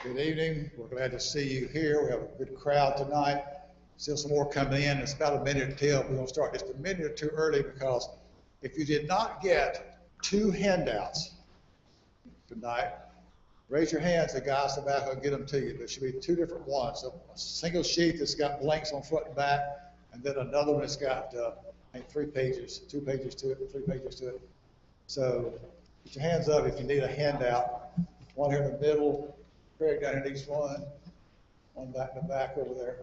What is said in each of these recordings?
Good evening. We're glad to see you here. We have a good crowd tonight. Still some more coming in. It's about a minute till. We're going to start just a minute or two early because if you did not get 2 handouts tonight, raise your hands. The guys in the back will get them to you. There should be 2 different ones. A single sheet that's got blanks on front and back, and then another one that's got, I think 3 pages, 2 pages to it, 3 pages to it. So put your hands up if you need a handout. One here in the middle. Craig down in each one back in the back over there.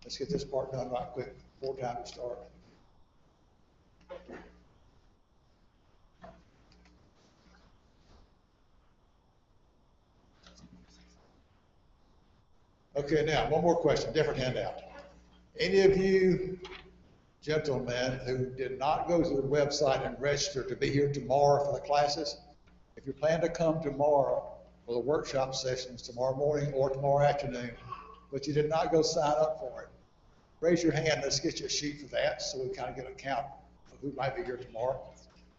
Let's get this part done right quick before time to start. Okay, now one more question, different handout. Any of you gentlemen who did not go to the website and register to be here tomorrow for the classes, if you plan to come tomorrow for the workshop sessions tomorrow morning or tomorrow afternoon, but you did not go sign up for it, raise your hand. Let's get you a sheet for that so we kind of get a count of who might be here tomorrow.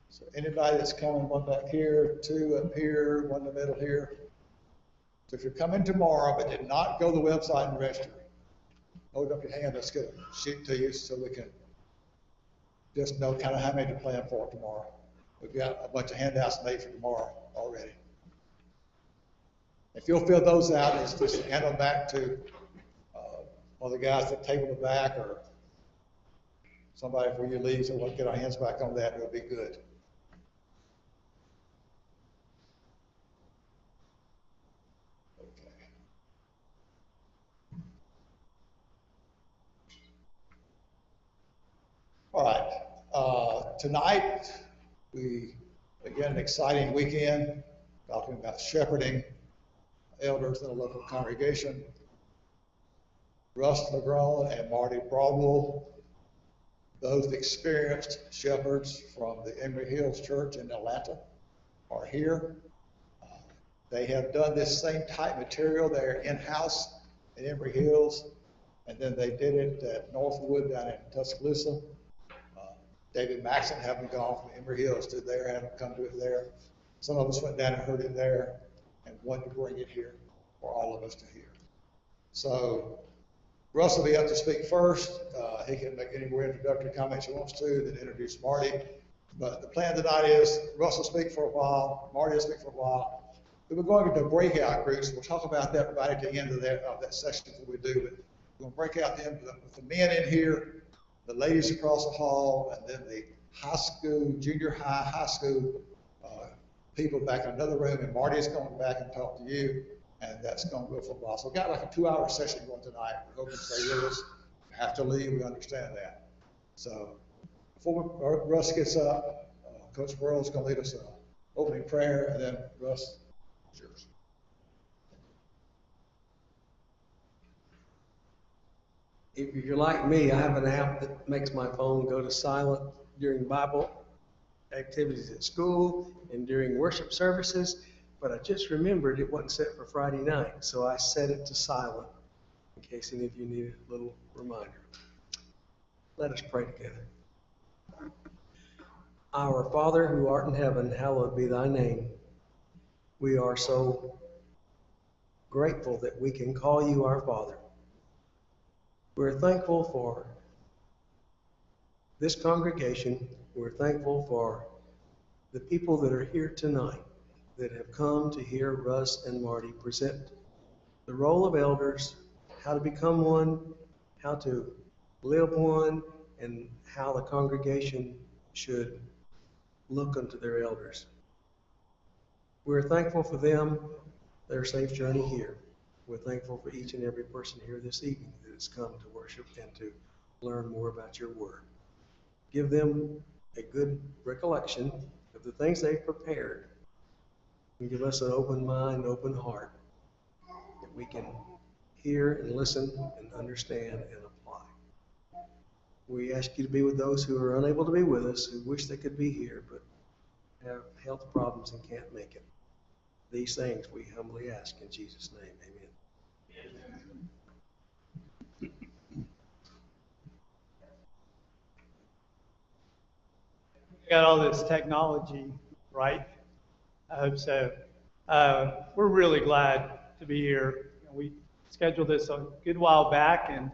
So anybody that's coming, one back here, 2 up here, 1 in the middle here. So if you're coming tomorrow but did not go to the website and register, hold up your hand. Let's get a sheet to you so we can just know kind of how many to plan for tomorrow. We've got a bunch of handouts made for tomorrow already. If you'll fill those out, just hand them back to one of the guys at the table in the back or somebody before you leave, so we'll get our hands back on that. It'll be good. Okay. All right. Tonight, again, an exciting weekend, talking about shepherding elders in the local congregation. Russ LeGrone and Marty Broadwell, both experienced shepherds from the Emory Hills Church in Atlanta, are here. They have done this same type material there in-house at Emory Hills, and then they did it at Northwood down in Tuscaloosa. David Maxson, having gone from Emory Hills to there, had them come to it there. Some of us went down and heard it there and wanted to bring it here for all of us to hear. So Russ will be up to speak first. He can make any more introductory comments he wants to, then introduce Marty. But the plan tonight is Russ will speak for a while, Marty will speak for a while. Then we're going into breakout groups. We'll talk about that right at the end of that session that we do. But we're going to break out them with the men in here, the ladies across the hall, and then the high school, junior high, high school people back in another room. And Marty is going back and talk to you. And that's going to go for a while. So we've got like a 2-hour session going tonight. We're hoping to stay with us. We have to leave, we understand that. So before Russ gets up, Coach Burrow is going to lead us in an opening prayer, and then Russ, it's yours. If you're like me, I have an app that makes my phone go to silent during Bible activities at school and during worship services. But I just remembered it wasn't set for Friday night, so I set it to silent in case any of you need a little reminder. Let us pray together. Our Father who art in heaven, hallowed be thy name. We are so grateful that we can call you our Father. We're thankful for this congregation. We're thankful for the people that are here tonight, that have come to hear Russ and Marty present the role of elders, how to become one, how to live one, and how the congregation should look unto their elders. We're thankful for them, their safe journey here. We're thankful for each and every person here this evening that has come to worship and to learn more about your word. Give them a good recollection of the things they've prepared, and give us an open mind, open heart, that we can hear and listen and understand and apply. We ask you to be with those who are unable to be with us, who wish they could be here, but have health problems and can't make it. These things we humbly ask in Jesus' name. Amen. Got all this technology right. I hope so. We're really glad to be here. We scheduled this a good while back and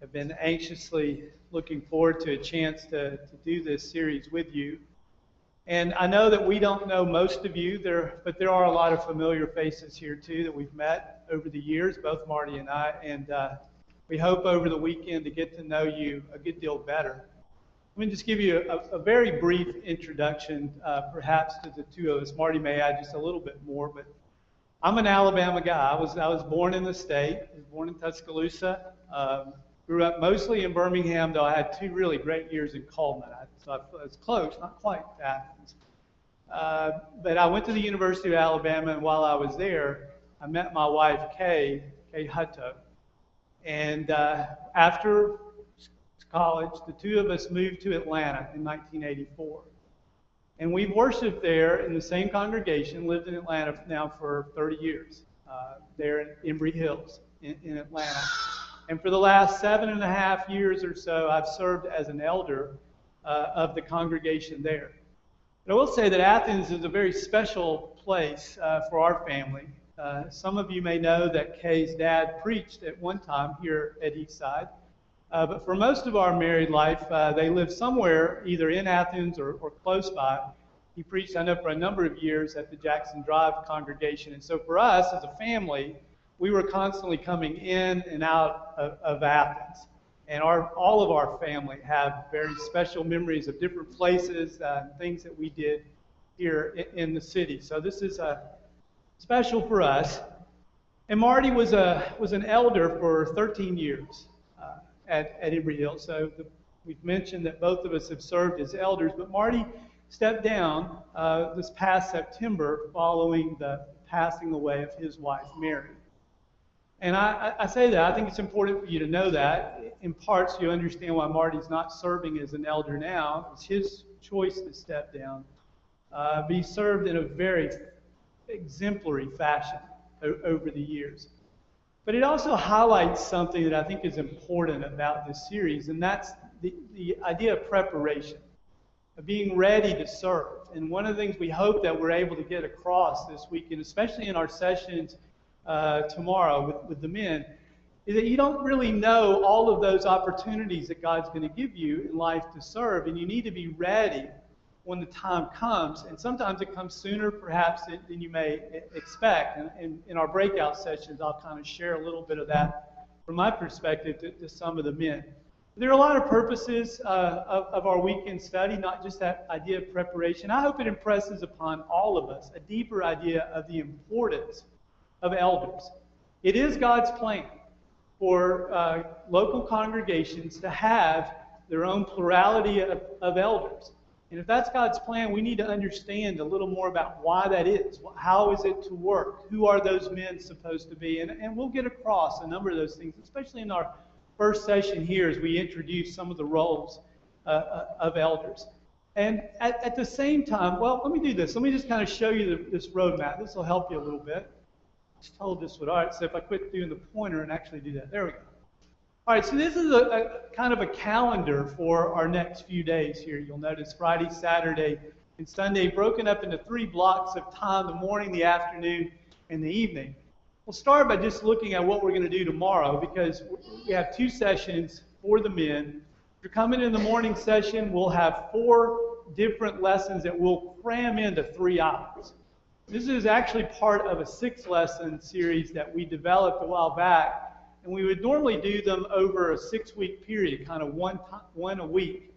have been anxiously looking forward to a chance to do this series with you. And I know that we don't know most of you, but there are a lot of familiar faces here too that we've met over the years, both Marty and I. And we hope over the weekend to get to know you a good deal better. Let me just give you a very brief introduction, perhaps to the two of us. Marty may add just a little bit more, but I'm an Alabama guy. I was born in the state. I was born in Tuscaloosa. Grew up mostly in Birmingham, though I had 2 really great years in Coleman. So I was close, not quite to Athens. But I went to the University of Alabama, and while I was there, I met my wife, Kay Hutto. And after college, the 2 of us moved to Atlanta in 1984. And we've worshiped there in the same congregation, lived in Atlanta now for 30 years, there in Embry Hills in Atlanta. And for the last 7.5 years or so, I've served as an elder of the congregation there. But I will say that Athens is a very special place for our family. Some of you may know that Kay's dad preached at one time here at Eastside. But for most of our married life, they lived somewhere either in Athens or close by. He preached, I know, for a number of years at the Jackson Drive congregation. And so for us as a family, we were constantly coming in and out of Athens. And all of our family have very special memories of different places and things that we did here in the city. So this is special for us. And Marty was an elder for 13 years. At Embry Hill. So we've mentioned that both of us have served as elders, but Marty stepped down this past September following the passing away of his wife, Mary. And I say that, I think it's important for you to know that, in part so you understand why Marty's not serving as an elder now. It's his choice to step down. But he served in a very exemplary fashion over the years. But it also highlights something that I think is important about this series, and that's the idea of preparation, of being ready to serve. And one of the things we hope that we're able to get across this weekend, especially in our sessions tomorrow with the men, is that you don't really know all of those opportunities that God's going to give you in life to serve, and you need to be ready when the time comes. And sometimes it comes sooner, perhaps, than you may expect. And in our breakout sessions, I'll kind of share a little bit of that from my perspective to some of the men. There are a lot of purposes of our weekend study, not just that idea of preparation. I hope it impresses upon all of us a deeper idea of the importance of elders. It is God's plan for local congregations to have their own plurality of elders. And if that's God's plan, we need to understand a little more about why that is. How is it to work? Who are those men supposed to be? And we'll get across a number of those things, especially in our first session here as we introduce some of the roles of elders. And at the same time, well, let me do this. Let me just kind of show you this roadmap. This will help you a little bit. I was told this would. All right, so if I quit doing the pointer and actually do that. There we go. All right, so this is a kind of a calendar for our next few days here. You'll notice Friday, Saturday, and Sunday broken up into 3 blocks of time, the morning, the afternoon, and the evening. We'll start by just looking at what we're going to do tomorrow, because we have 2 sessions for the men. If you're coming in the morning session, we'll have 4 different lessons that we'll cram into 3 hours. This is actually part of a 6-lesson series that we developed a while back. And we would normally do them over a 6-week period, kind of one a week.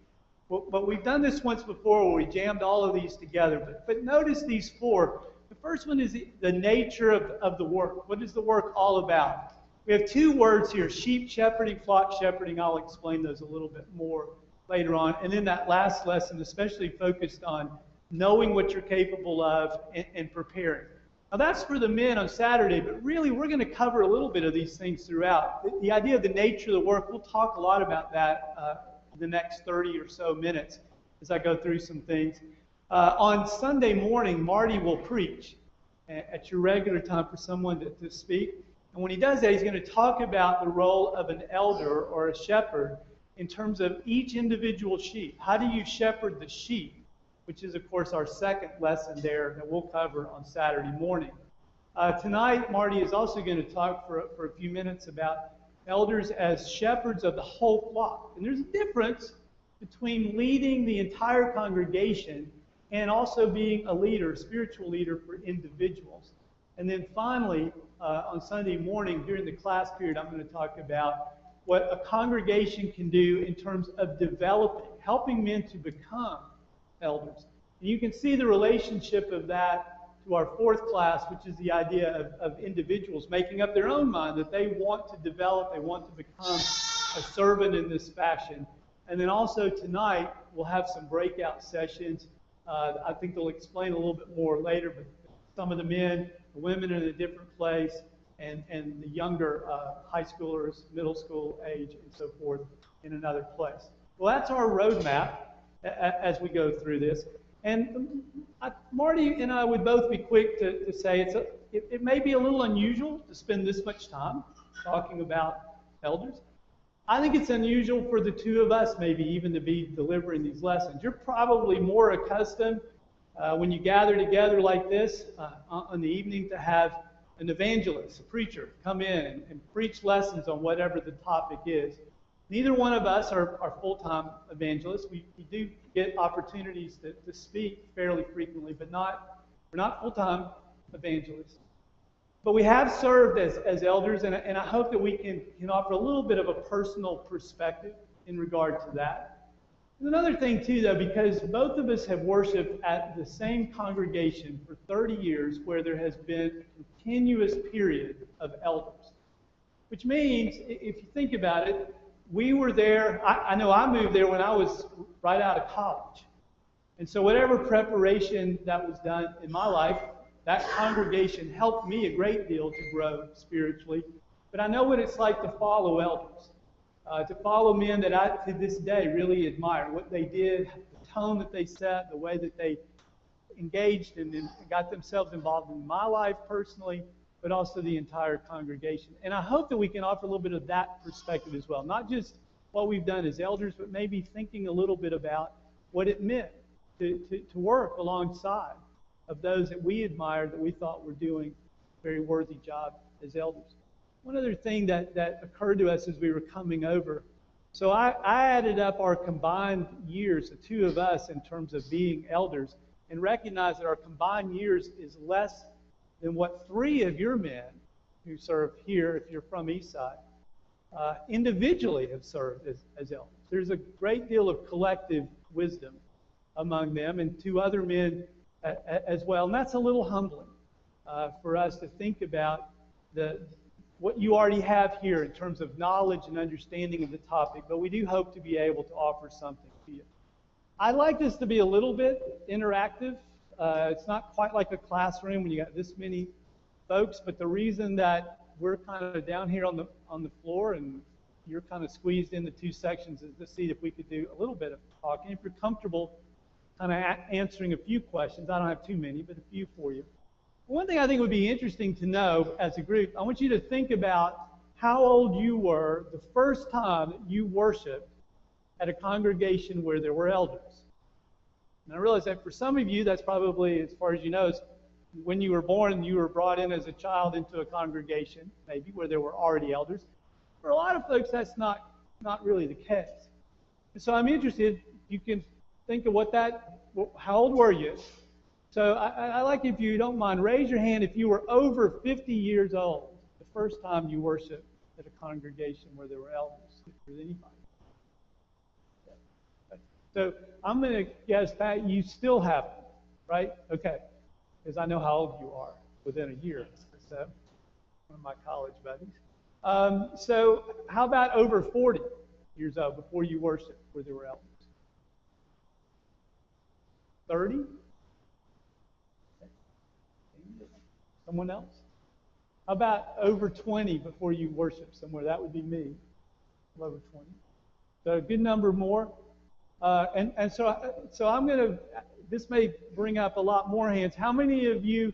But we've done this once before where we jammed all of these together. But notice these 4. The first one is the nature of the work. What is the work all about? We have 2 words here, sheep shepherding, flock shepherding. I'll explain those a little bit more later on. And then that last lesson, especially focused on knowing what you're capable of and preparing. Now that's for the men on Saturday, but really we're going to cover a little bit of these things throughout. The idea of the nature of the work, we'll talk a lot about that in the next 30 or so minutes as I go through some things. On Sunday morning, Marty will preach at your regular time for someone to speak. And when he does that, he's going to talk about the role of an elder or a shepherd in terms of each individual sheep. How do you shepherd the sheep? Which is, of course, our second lesson there that we'll cover on Saturday morning. Tonight, Marty is also going to talk for a few minutes about elders as shepherds of the whole flock. And there's a difference between leading the entire congregation and also being a leader, a spiritual leader for individuals. And then finally, on Sunday morning during the class period, I'm going to talk about what a congregation can do in terms of developing, helping men to become elders. And you can see the relationship of that to our fourth class, which is the idea of individuals making up their own mind that they want to develop, they want to become a servant in this fashion. And then also tonight, we'll have some breakout sessions. I think they'll explain a little bit more later, but some of the men, the women are in a different place, and the younger high schoolers, middle school age, and so forth in another place. Well, that's our roadmap as we go through this. And Marty and I would both be quick to say it may be a little unusual to spend this much time talking about elders. I think it's unusual for the two of us maybe even to be delivering these lessons. You're probably more accustomed when you gather together like this on the evening to have an evangelist, a preacher, come in and preach lessons on whatever the topic is. Neither one of us are full-time evangelists. We do get opportunities to speak fairly frequently, but we're not full-time evangelists. But we have served as elders, and I hope that we can offer a little bit of a personal perspective in regard to that. And another thing, too, though, because both of us have worshiped at the same congregation for 30 years where there has been a continuous period of elders, which means, if you think about it, we were there. I know I moved there when I was right out of college. And so whatever preparation that was done in my life, that congregation helped me a great deal to grow spiritually. But I know what it's like to follow elders, to follow men that I, to this day, really admire. What they did, the tone that they set, the way that they engaged and got themselves involved in my life personally, but also the entire congregation. And I hope that we can offer a little bit of that perspective as well. Not just what we've done as elders, but maybe thinking a little bit about what it meant to work alongside of those that we admired, that we thought were doing a very worthy job as elders. One other thing that occurred to us as we were coming over, so I added up our combined years, the two of us, in terms of being elders, and recognized that our combined years is less than what three of your men who serve here, if you're from Eastside, individually have served as elders. There's a great deal of collective wisdom among them, and two other men as well. And that's a little humbling for us to think about what you already have here in terms of knowledge and understanding of the topic, but we do hope to be able to offer something to you. I'd like this to be a little bit interactive. It's not quite like a classroom when you got this many folks, but the reason that we're kind of down here on the floor and you're kind of squeezed into two sections is to see if we could do a little bit of talking. If you're comfortable kind of answering a few questions, I don't have too many, but a few for you. One thing I think would be interesting to know as a group, I want you to think about how old you were the first time that you worshiped at a congregation where there were elders. And I realize that for some of you, that's probably, as far as you know, when you were born, you were brought in as a child into a congregation, maybe, where there were already elders. For a lot of folks, that's not really the case. And so I'm interested, you can think of how old were you? So I like, if you don't mind, raise your hand if you were over 50 years old the first time you worshiped at a congregation where there were elders. If there's anybody. So I'm going to guess, Pat, you still have them, right? Okay. Because I know how old you are within a year. So, one of my college buddies. So how about over 40 years old before you worshiped where there were elders? 30? Someone else? How about over 20 before you worship somewhere? That would be me. Over 20. So a good number more. So I'm going to, this may bring up a lot more hands. How many of you,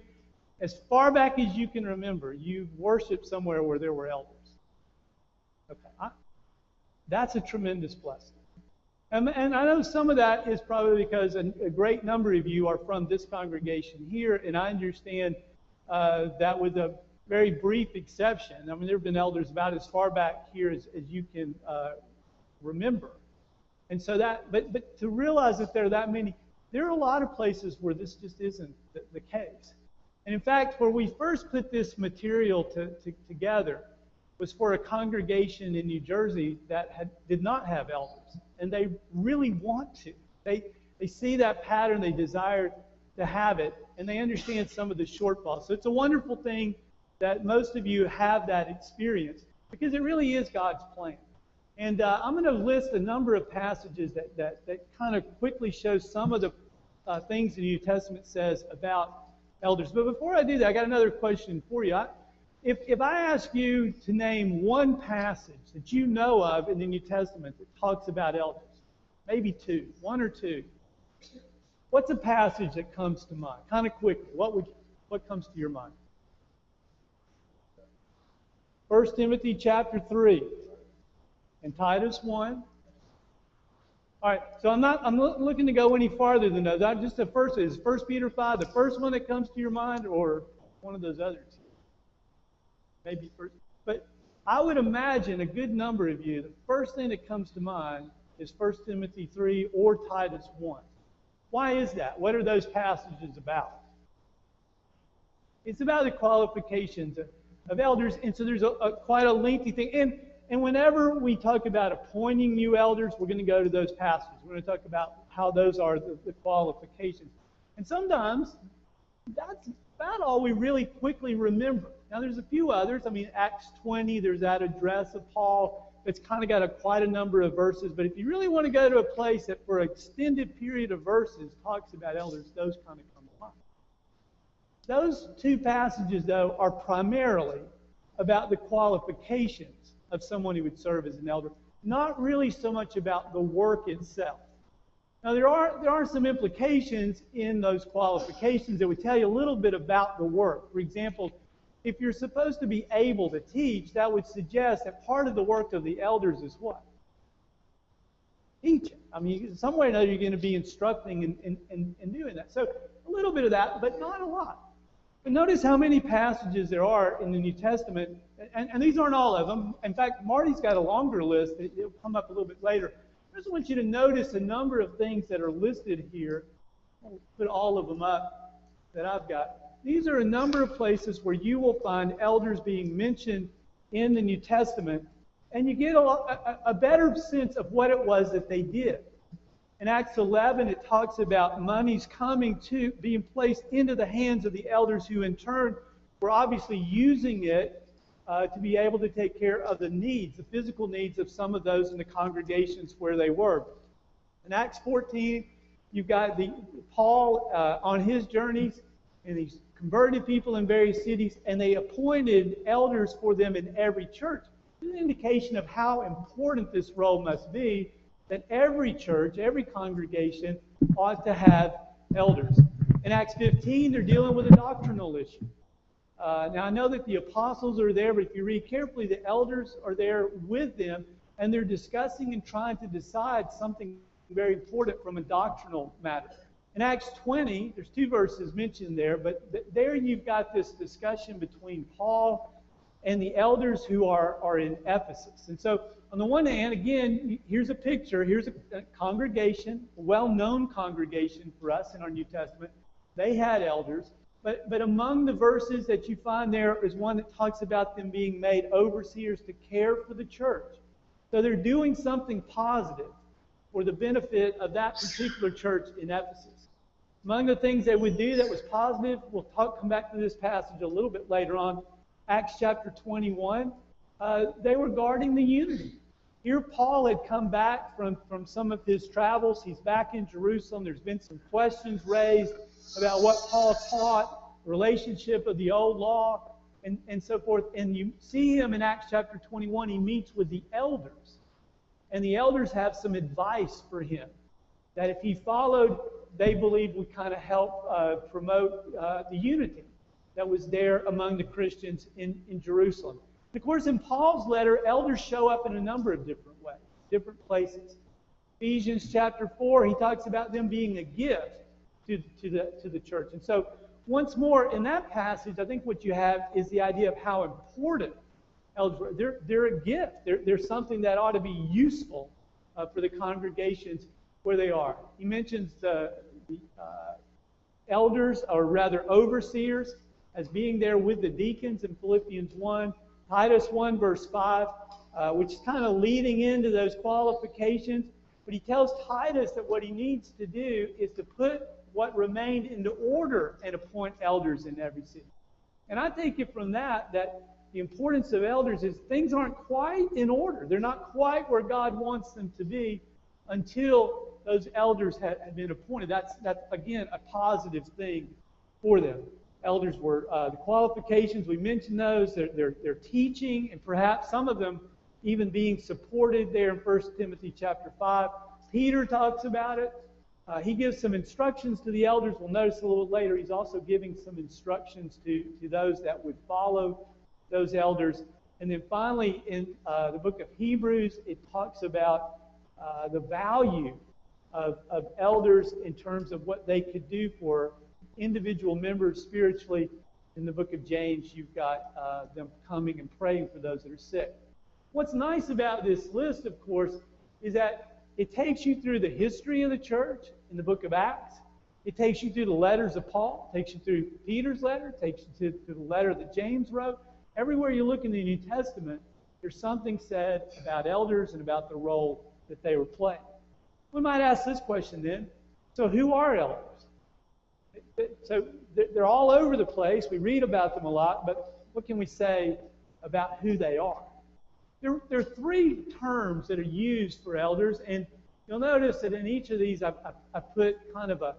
as far back as you can remember, you've worshiped somewhere where there were elders? Okay. That's a tremendous blessing. And I know some of that is probably because a great number of you are from this congregation here, and I understand that with a very brief exception. I mean, there have been elders about as far back here as you can remember. And so but to realize that there are that many, there are a lot of places where this just isn't the case. And in fact, where we first put this material together was for a congregation in New Jersey that did not have elders. And they really want to. They see that pattern, they desire to have it, and they understand some of the shortfalls. So it's a wonderful thing that most of you have that experience, because it really is God's plan. And I'm going to list a number of passages that kind of quickly show some of the things the New Testament says about elders. But before I do that, I got another question for you. If I ask you to name one passage that you know of in the New Testament that talks about elders, maybe two, one or two, what's a passage that comes to mind? Kind of quickly, what comes to your mind? 1 Timothy chapter 3 and Titus 1. All right, so I'm not looking to go any farther than those. Just the first is 1 Peter 5, the first one that comes to your mind, or one of those others? Maybe first. But I would imagine a good number of you, the first thing that comes to mind is 1 Timothy 3 or Titus 1. Why is that? What are those passages about? It's about the qualifications of elders, and so there's quite a lengthy thing. And whenever we talk about appointing new elders, we're going to go to those passages. We're going to talk about how those are the qualifications. And sometimes that's about all we really quickly remember. Now, there's a few others. I mean, Acts 20, there's that address of Paul. It's kind of got quite a number of verses. But if you really want to go to a place that for an extended period of verses talks about elders, those kind of come to mind. Those two passages, though, are primarily about the qualifications of someone who would serve as an elder, not really so much about the work itself. Now, there are some implications in those qualifications that would tell you a little bit about the work. For example, if you're supposed to be able to teach, that would suggest that part of the work of the elders is what? Teaching. I mean, some way or another, you're going to be instructing and doing that. So a little bit of that, but not a lot. But notice how many passages there are in the New Testament, and these aren't all of them. In fact, Marty's got a longer list. It'll come up a little bit later. I just want you to notice a number of things that are listed here. I'll put all of them up that I've got. These are a number of places where you will find elders being mentioned in the New Testament, and you get a better sense of what it was that they did. In Acts 11, it talks about monies being placed into the hands of the elders, who in turn were obviously using it to be able to take care of the physical needs of some of those in the congregations where they were. In Acts 14, you've got Paul on his journeys, and he's converted people in various cities, and they appointed elders for them in every church. It's an indication of how important this role must be, that every church, every congregation ought to have elders. In Acts 15, they're dealing with a doctrinal issue. Now, I know that the apostles are there, but if you read carefully, the elders are there with them, and they're discussing and trying to decide something very important from a doctrinal matter. In Acts 20, there's two verses mentioned there, but there you've got this discussion between Paul and the elders who are in Ephesus. And so, on the one hand, again, here's a picture. Here's a congregation, a well-known congregation for us in our New Testament. They had elders. But among the verses that you find there is one that talks about them being made overseers to care for the church. So they're doing something positive for the benefit of that particular church in Ephesus. Among the things they would do that was positive, we'll come back to this passage a little bit later on, Acts chapter 21, they were guarding the unity. Here Paul had come back from some of his travels. He's back in Jerusalem. There's been some questions raised about what Paul taught relationship of the old law, and so forth. And you see him in Acts chapter 21, he meets with the elders. And the elders have some advice for him that if he followed, they believe would kind of help promote the unity that was there among the Christians in Jerusalem. And of course, in Paul's letter, elders show up in a number of different ways, different places. Ephesians chapter 4, he talks about them being a gift to the church. And so, once more, in that passage, I think what you have is the idea of how important elders are. They're a gift. They're something that ought to be useful for the congregations where they are. He mentions the elders, or rather overseers, as being there with the deacons in Philippians 1. Titus 1, verse 5, which is kind of leading into those qualifications. But he tells Titus that what he needs to do is to put what remained into order and appoint elders in every city. And I take it from that the importance of elders is things aren't quite in order. They're not quite where God wants them to be until those elders have been appointed. That's again, a positive thing for them. Elders were, the qualifications, we mentioned those, they're teaching, and perhaps some of them even being supported there in 1 Timothy chapter 5. Peter talks about it. He gives some instructions to the elders. We'll notice a little later he's also giving some instructions to those that would follow those elders. And then finally in the book of Hebrews, it talks about the value of elders in terms of what they could do for individual members spiritually. In the book of James, you've got them coming and praying for those that are sick. What's nice about this list, of course, is that it takes you through the history of the church in the book of Acts. It takes you through the letters of Paul, takes you through Peter's letter, takes you to the letter that James wrote. Everywhere you look in the New Testament, there's something said about elders and about the role that they were playing. We might ask this question then, so who are elders? So they're all over the place. We read about them a lot, but what can we say about who they are? There are three terms that are used for elders, and you'll notice that in each of these I put kind of a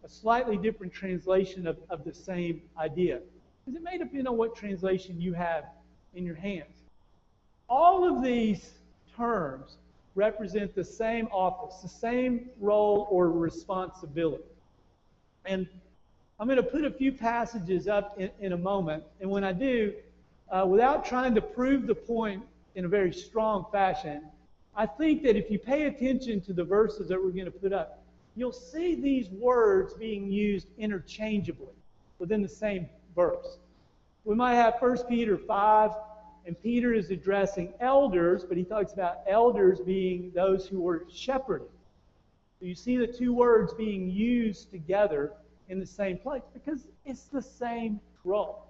slightly different translation of the same idea. Because it may depend on what translation you have in your hands. All of these terms represent the same office, the same role or responsibility. And I'm going to put a few passages up in a moment, and when I do, without trying to prove the point in a very strong fashion, I think that if you pay attention to the verses that we're going to put up, you'll see these words being used interchangeably within the same verse. We might have 1 Peter 5, and Peter is addressing elders, but he talks about elders being those who were shepherding. So you see the two words being used together in the same place because it's the same role.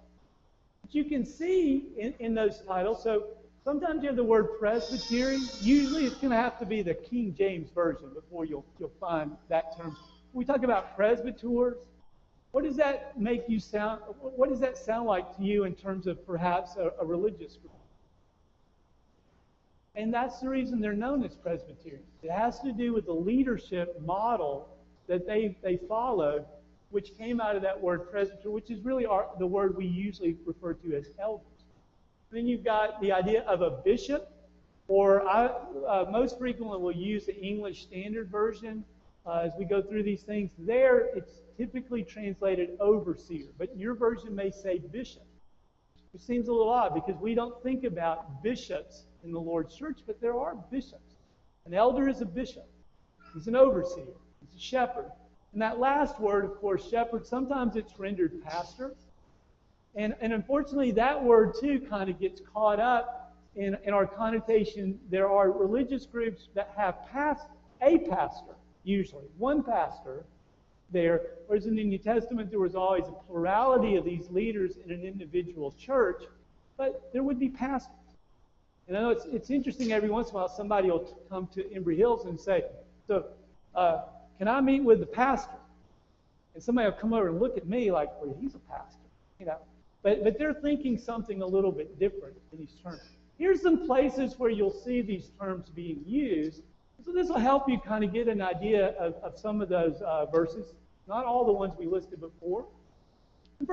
But you can see in those titles, so sometimes you have the word presbytery. Usually it's going to have to be the King James Version before you'll find that term. When we talk about presbyters, what does that make you sound? What does that sound like to you in terms of perhaps a religious group? And that's the reason they're known as Presbyterians. It has to do with the leadership model that they followed, which came out of that word presbyter, which is really the word we usually refer to as elders. Then you've got the idea of a bishop, or most frequently we'll use the English Standard Version as we go through these things. There, it's typically translated overseer, but your version may say bishop, which seems a little odd because we don't think about bishops in the Lord's church, but there are bishops. An elder is a bishop. He's an overseer. He's a shepherd. And that last word, of course, shepherd, sometimes it's rendered pastor. And unfortunately, that word, too, kind of gets caught up in our connotation. There are religious groups that have a pastor, usually, one pastor there, whereas in the New Testament, there was always a plurality of these leaders in an individual church, but there would be pastors. And I know it's interesting every once in a while somebody will come to Embry Hills and say, so, can I meet with the pastor? And somebody will come over and look at me like, well, he's a pastor, you know. But they're thinking something a little bit different in these terms. Here's some places where you'll see these terms being used. So this will help you kind of get an idea of some of those verses. Not all the ones we listed before. In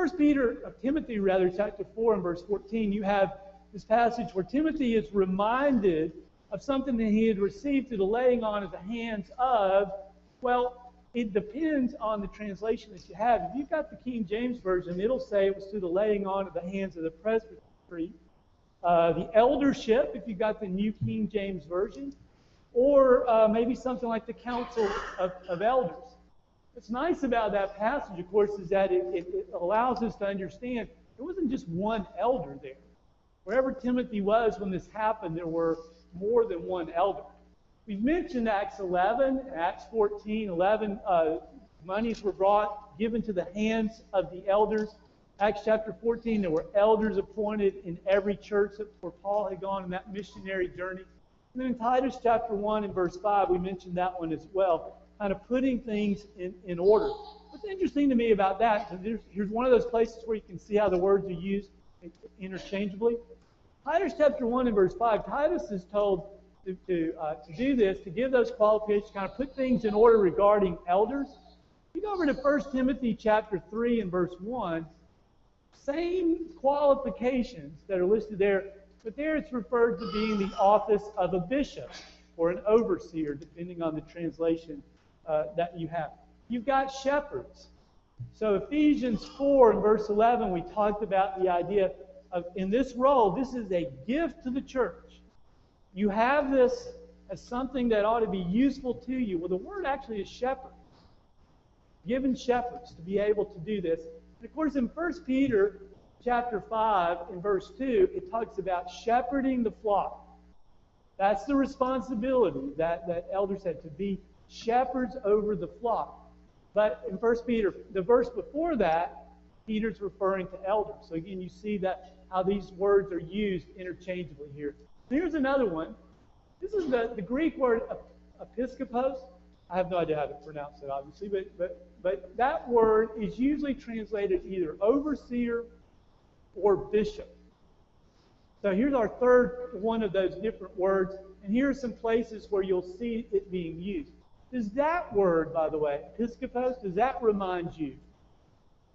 Timothy, chapter 4 and verse 14, you have this passage where Timothy is reminded of something that he had received through the laying on of the hands of, well, it depends on the translation that you have. If you've got the King James Version, it'll say it was through the laying on of the hands of the presbytery, the eldership, if you've got the New King James Version, or maybe something like the Council of Elders. What's nice about that passage, of course, is that it allows us to understand there wasn't just one elder there. Wherever Timothy was when this happened, there were more than one elder. We've mentioned Acts 11, Acts 14, 11, monies were given to the hands of the elders. Acts chapter 14, there were elders appointed in every church where Paul had gone on that missionary journey. And then in Titus chapter 1 and verse 5, we mentioned that one as well, kind of putting things in order. What's interesting to me about that, here's one of those places where you can see how the words are used interchangeably. Titus chapter 1 and verse 5, Titus is told to do this, to give those qualifications, kind of put things in order regarding elders. You go over to 1 Timothy chapter 3 and verse 1, same qualifications that are listed there, but there it's referred to being the office of a bishop or an overseer, depending on the translation that you have. You've got shepherds. So Ephesians 4 and verse 11, we talked about the idea of, in this role, this is a gift to the church. You have this as something that ought to be useful to you. Well, the word actually is shepherd. Given shepherds to be able to do this. And of course, in 1 Peter chapter 5 and verse 2, it talks about shepherding the flock. That's the responsibility that elders had, to be shepherds over the flock. But in 1 Peter, the verse before that, Peter's referring to elders. So again, you see that how these words are used interchangeably here. Here's another one. This is the Greek word episkopos. I have no idea how to pronounce it, obviously, but that word is usually translated either overseer or bishop. So here's our third one of those different words, and here are some places where you'll see it being used. Does that word, by the way, episkopos, does that remind you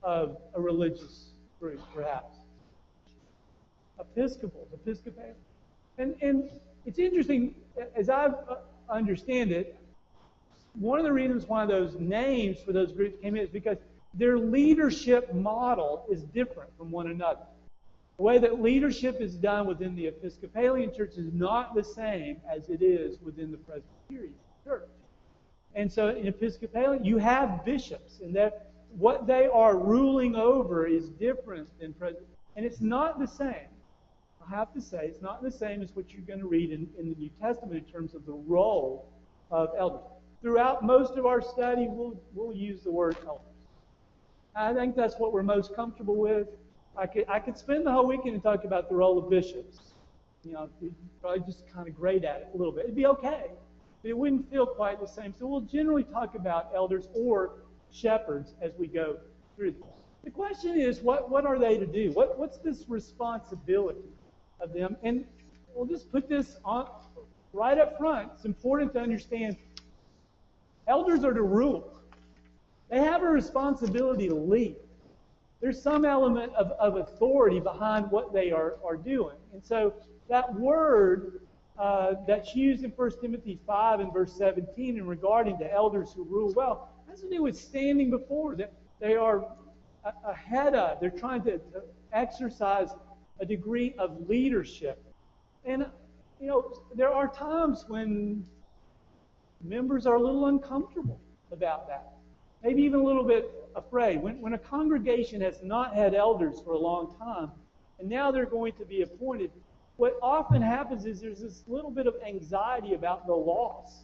of a religious group, perhaps? Episcopal. And it's interesting, as I understand it, one of the reasons why those names for those groups came in is because their leadership model is different from one another. The way that leadership is done within the Episcopalian Church is not the same as it is within the Presbyterian Church. And so in Episcopalian, you have bishops, and that what they are ruling over is different than Presbyterian. And it's not the same. I have to say, it's not the same as what you're going to read in the New Testament in terms of the role of elders. Throughout most of our study, we'll use the word elders. I think that's what we're most comfortable with. I could spend the whole weekend and talk about the role of bishops. You know, we'd probably just kind of grade at it a little bit. It'd be okay, but it wouldn't feel quite the same. So we'll generally talk about elders or shepherds as we go through this. The question is, what are they to do? What's this responsibility of them? And we'll just put this on right up front. It's important to understand elders are to rule. They have a responsibility to lead. There's some element of authority behind what they are doing. And so that word that's used in 1 Timothy 5 and verse 17 in regarding to elders who rule well has to do with standing before. That they are ahead of. They're trying to exercise a degree of leadership. And, you know, there are times when members are a little uncomfortable about that. Maybe even a little bit afraid. When a congregation has not had elders for a long time, and now they're going to be appointed, what often happens is there's this little bit of anxiety about the loss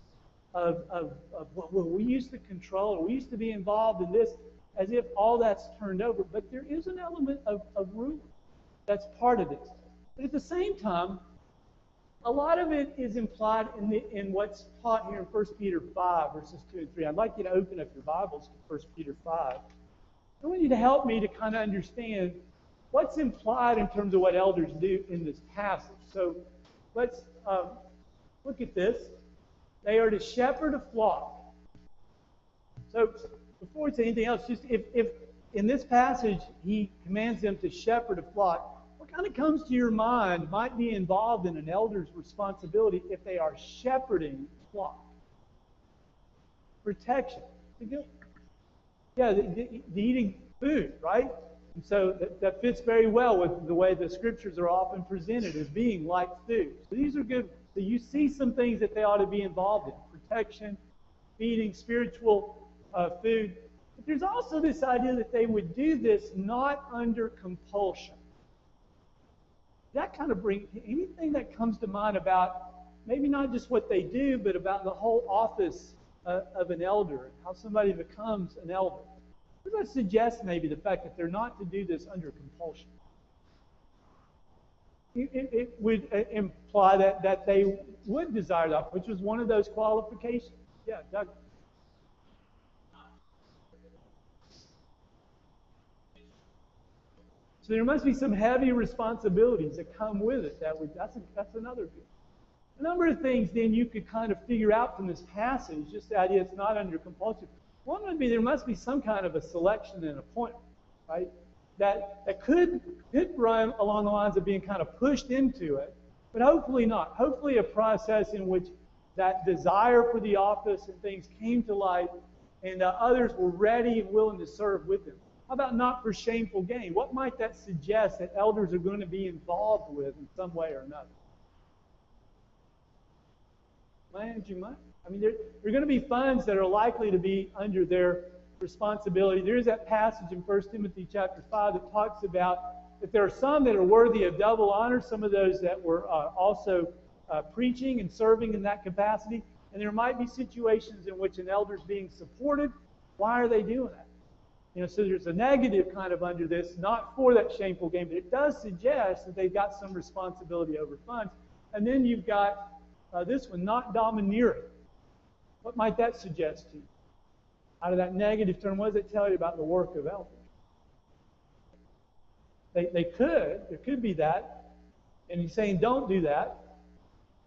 of what we used to control, or we used to be involved in this, as if all that's turned over. But there is an element of rule that's part of this. But at the same time, a lot of it is implied in what's taught here in 1 Peter 5, verses 2 and 3. I'd like you to open up your Bibles to 1 Peter 5. I want you to help me to kind of understand what's implied in terms of what elders do in this passage. So let's look at this. They are to shepherd a flock. So before we say anything else, just if in this passage, he commands them to shepherd a flock. What kind of comes to your mind might be involved in an elder's responsibility if they are shepherding a flock? Protection. Yeah, the eating food, right? And so that fits very well with the way the scriptures are often presented as being like food. So these are good. So you see some things that they ought to be involved in. Protection, feeding, spiritual food. But there's also this idea that they would do this not under compulsion. That kind of brings anything that comes to mind about maybe not just what they do, but about the whole office of an elder and how somebody becomes an elder. What does that suggest maybe the fact that they're not to do this under compulsion? It would imply that they would desire that, which was one of those qualifications. Yeah, Doug. So there must be some heavy responsibilities that come with it. That's another good. A number of things then you could kind of figure out from this passage, just the idea it's not under compulsion. One would be there must be some kind of a selection and appointment, right? That could run along the lines of being kind of pushed into it, but hopefully not. Hopefully a process in which that desire for the office and things came to light and others were ready and willing to serve with them. How about not for shameful gain? What might that suggest that elders are going to be involved with in some way or another? Land, you might. I mean, there are going to be funds that are likely to be under their responsibility. There is that passage in 1 Timothy chapter 5 that talks about that there are some that are worthy of double honor, some of those that were also preaching and serving in that capacity. And there might be situations in which an elder is being supported. Why are they doing that? So there's a negative kind of under this, not for that shameful gain, but it does suggest that they've got some responsibility over funds. And then you've got this one, not domineering. What might that suggest to you? Out of that negative term, what does it tell you about the work of elders? There could be that, and he's saying don't do that.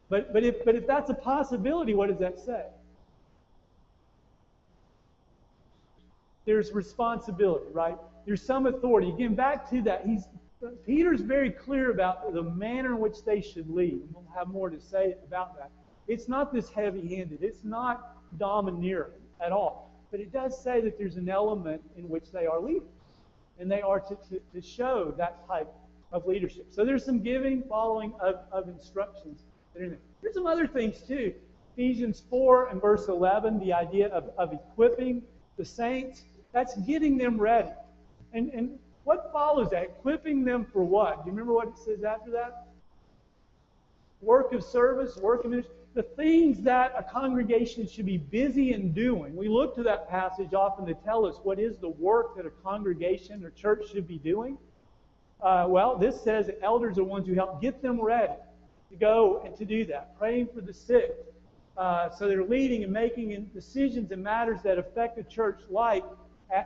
But if that's a possibility, what does that say? There's responsibility, right? There's some authority. Again, back to that, Peter's very clear about the manner in which they should lead. We'll have more to say about that. It's not this heavy-handed. It's not domineering at all. But it does say that there's an element in which they are leaders. And they are to show that type of leadership. So there's some giving, following of instructions that are in there. There's some other things too. Ephesians 4 and verse 11, the idea of equipping the saints. That's getting them ready. And what follows that? Equipping them for what? Do you remember what it says after that? Work of service, work of ministry. The things that a congregation should be busy in doing. We look to that passage often to tell us what is the work that a congregation or church should be doing. Well, this says that elders are ones who help get them ready to go and to do that. Praying for the sick. So they're leading and making decisions in matters that affect the church, like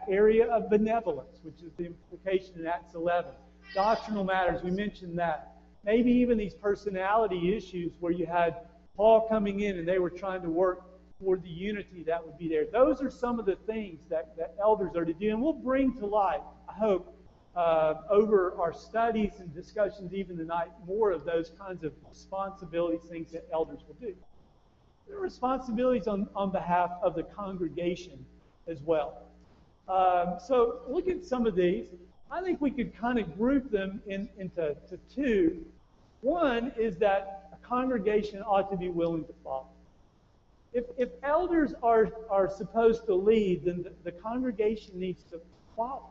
area of benevolence, which is the implication in Acts 11. Doctrinal matters, we mentioned that. Maybe even these personality issues where you had Paul coming in and they were trying to work toward the unity that would be there. Those are some of the things that elders are to do. And we'll bring to light, I hope, over our studies and discussions even tonight, more of those kinds of responsibilities, things that elders will do. There are responsibilities on behalf of the congregation as well. So look at some of these. I think we could kind of group them into two. One is that a congregation ought to be willing to follow. If elders are supposed to lead, then the congregation needs to follow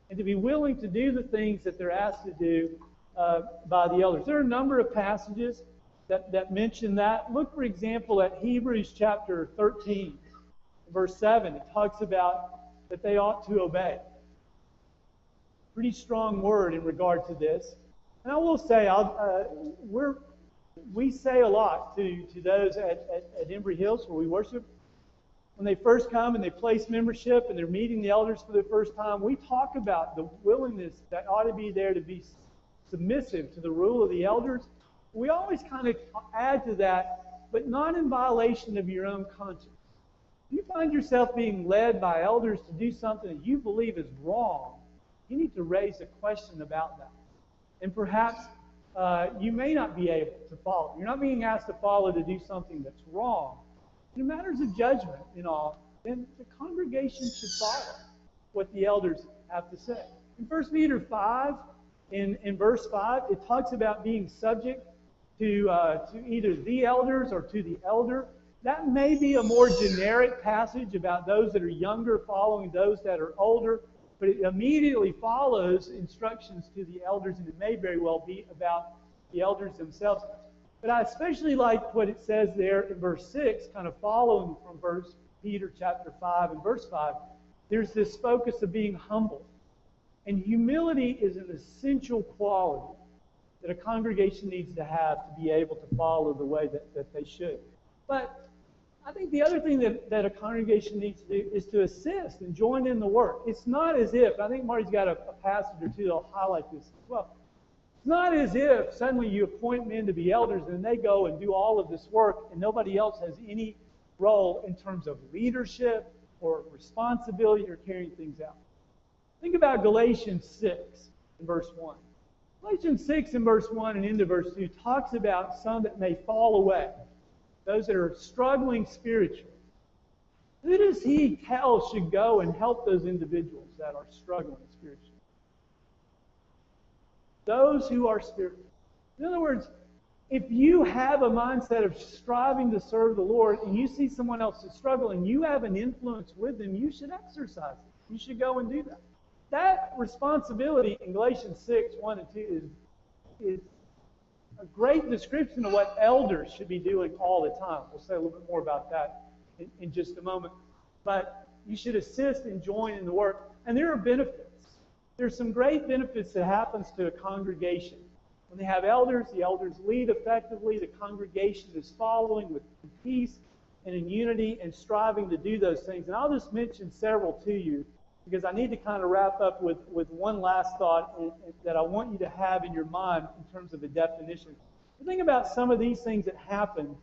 and to be willing to do the things that they're asked to do by the elders. There are a number of passages that mention that. Look, for example, at Hebrews chapter 13, verse 7. It talks about that they ought to obey. Pretty strong word in regard to this. And I will say, we say a lot to those at Embry Hills where we worship. When they first come and they place membership and they're meeting the elders for the first time, we talk about the willingness that ought to be there to be submissive to the rule of the elders. We always kind of add to that, but not in violation of your own conscience. you find yourself being led by elders to do something that you believe is wrong, you need to raise a question about that. And perhaps you may not be able to follow. You're not being asked to follow to do something that's wrong. In matters of judgment and all, then the congregation should follow what the elders have to say. In 1 Peter 5, in verse 5, it talks about being subject to either the elders or to the elder. That may be a more generic passage about those that are younger following those that are older, but it immediately follows instructions to the elders, and it may very well be about the elders themselves. But I especially like what it says there in verse 6, kind of following from 1 Peter chapter 5 and verse 5. There's this focus of being humble. And humility is an essential quality that a congregation needs to have to be able to follow the way that they should. But I think the other thing that a congregation needs to do is to assist and join in the work. It's not as if, I think Marty's got a passage or two that'll highlight this as well. It's not as if suddenly you appoint men to be elders and they go and do all of this work and nobody else has any role in terms of leadership or responsibility or carrying things out. Think about Galatians 6 in verse 1. Galatians 6 in verse 1 and into verse 2 talks about some that may fall away, those that are struggling spiritually. Who does he tell should go and help those individuals that are struggling spiritually? Those who are spiritual. In other words, if you have a mindset of striving to serve the Lord and you see someone else is struggling, you have an influence with them, you should exercise it. You should go and do that. That responsibility in Galatians 6, 1 and 2 is a great description of what elders should be doing all the time. We'll say a little bit more about that in just a moment. But you should assist and join in the work. And there are benefits. There's some great benefits that happens to a congregation. When they have elders, the elders lead effectively, the congregation is following with peace and in unity and striving to do those things. And I'll just mention several to you because I need to kind of wrap up with one last thought that I want you to have in your mind in terms of a definition. Think about some of these things that happen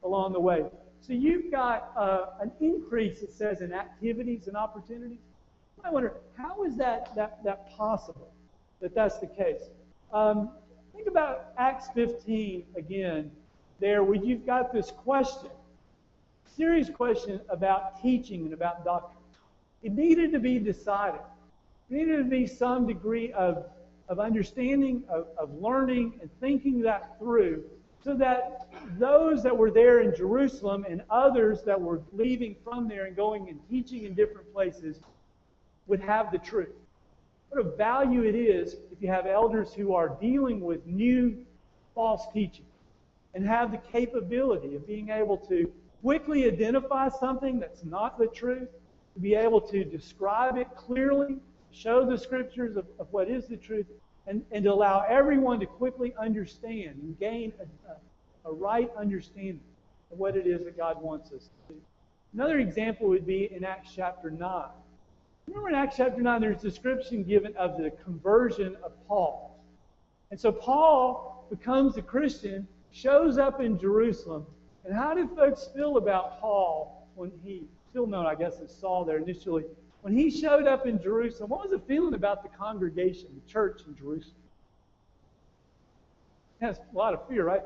along the way. So you've got an increase, it says, in activities and opportunities. I wonder, how is that possible, that that's the case? Think about Acts 15 again, there where you've got this question, serious question about teaching and about doctrine. It needed to be decided. There needed to be some degree of understanding, of learning, and thinking that through so that those that were there in Jerusalem and others that were leaving from there and going and teaching in different places would have the truth. What a value it is if you have elders who are dealing with new false teaching and have the capability of being able to quickly identify something that's not the truth, to be able to describe it clearly, show the scriptures of what is the truth, and to allow everyone to quickly understand and gain a right understanding of what it is that God wants us to do. Another example would be in Acts chapter 9. Remember in Acts chapter 9, there's a description given of the conversion of Paul. And so Paul becomes a Christian, shows up in Jerusalem, and how did folks feel about Paul when he, still known I guess as Saul there initially, when he showed up in Jerusalem? What was the feeling about the congregation, the church in Jerusalem? That's a lot of fear, right?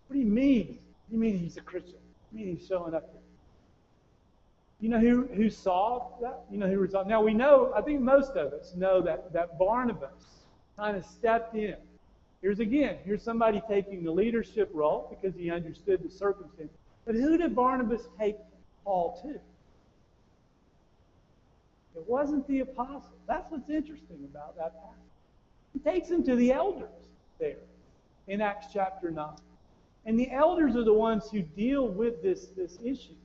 What do you mean? What do you mean he's a Christian? What do you mean he's showing up here? You know who saw that? You know who resolved? Now we know, I think most of us know that Barnabas kind of stepped in. Here's somebody taking the leadership role because he understood the circumstance. But who did Barnabas take Paul to? It wasn't the apostles. That's what's interesting about that passage. He takes him to the elders there in Acts chapter 9. And the elders are the ones who deal with this issue.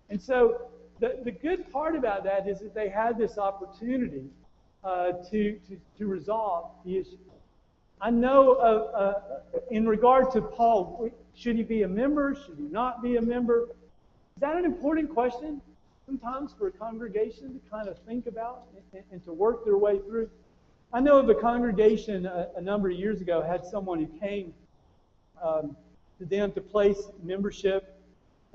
And so the good part about that is that they had this opportunity to resolve the issue. I know in regard to Paul, should he be a member? Should he not be a member? Is that an important question sometimes for a congregation to kind of think about and to work their way through? I know of a congregation a number of years ago had someone who came to them to place membership,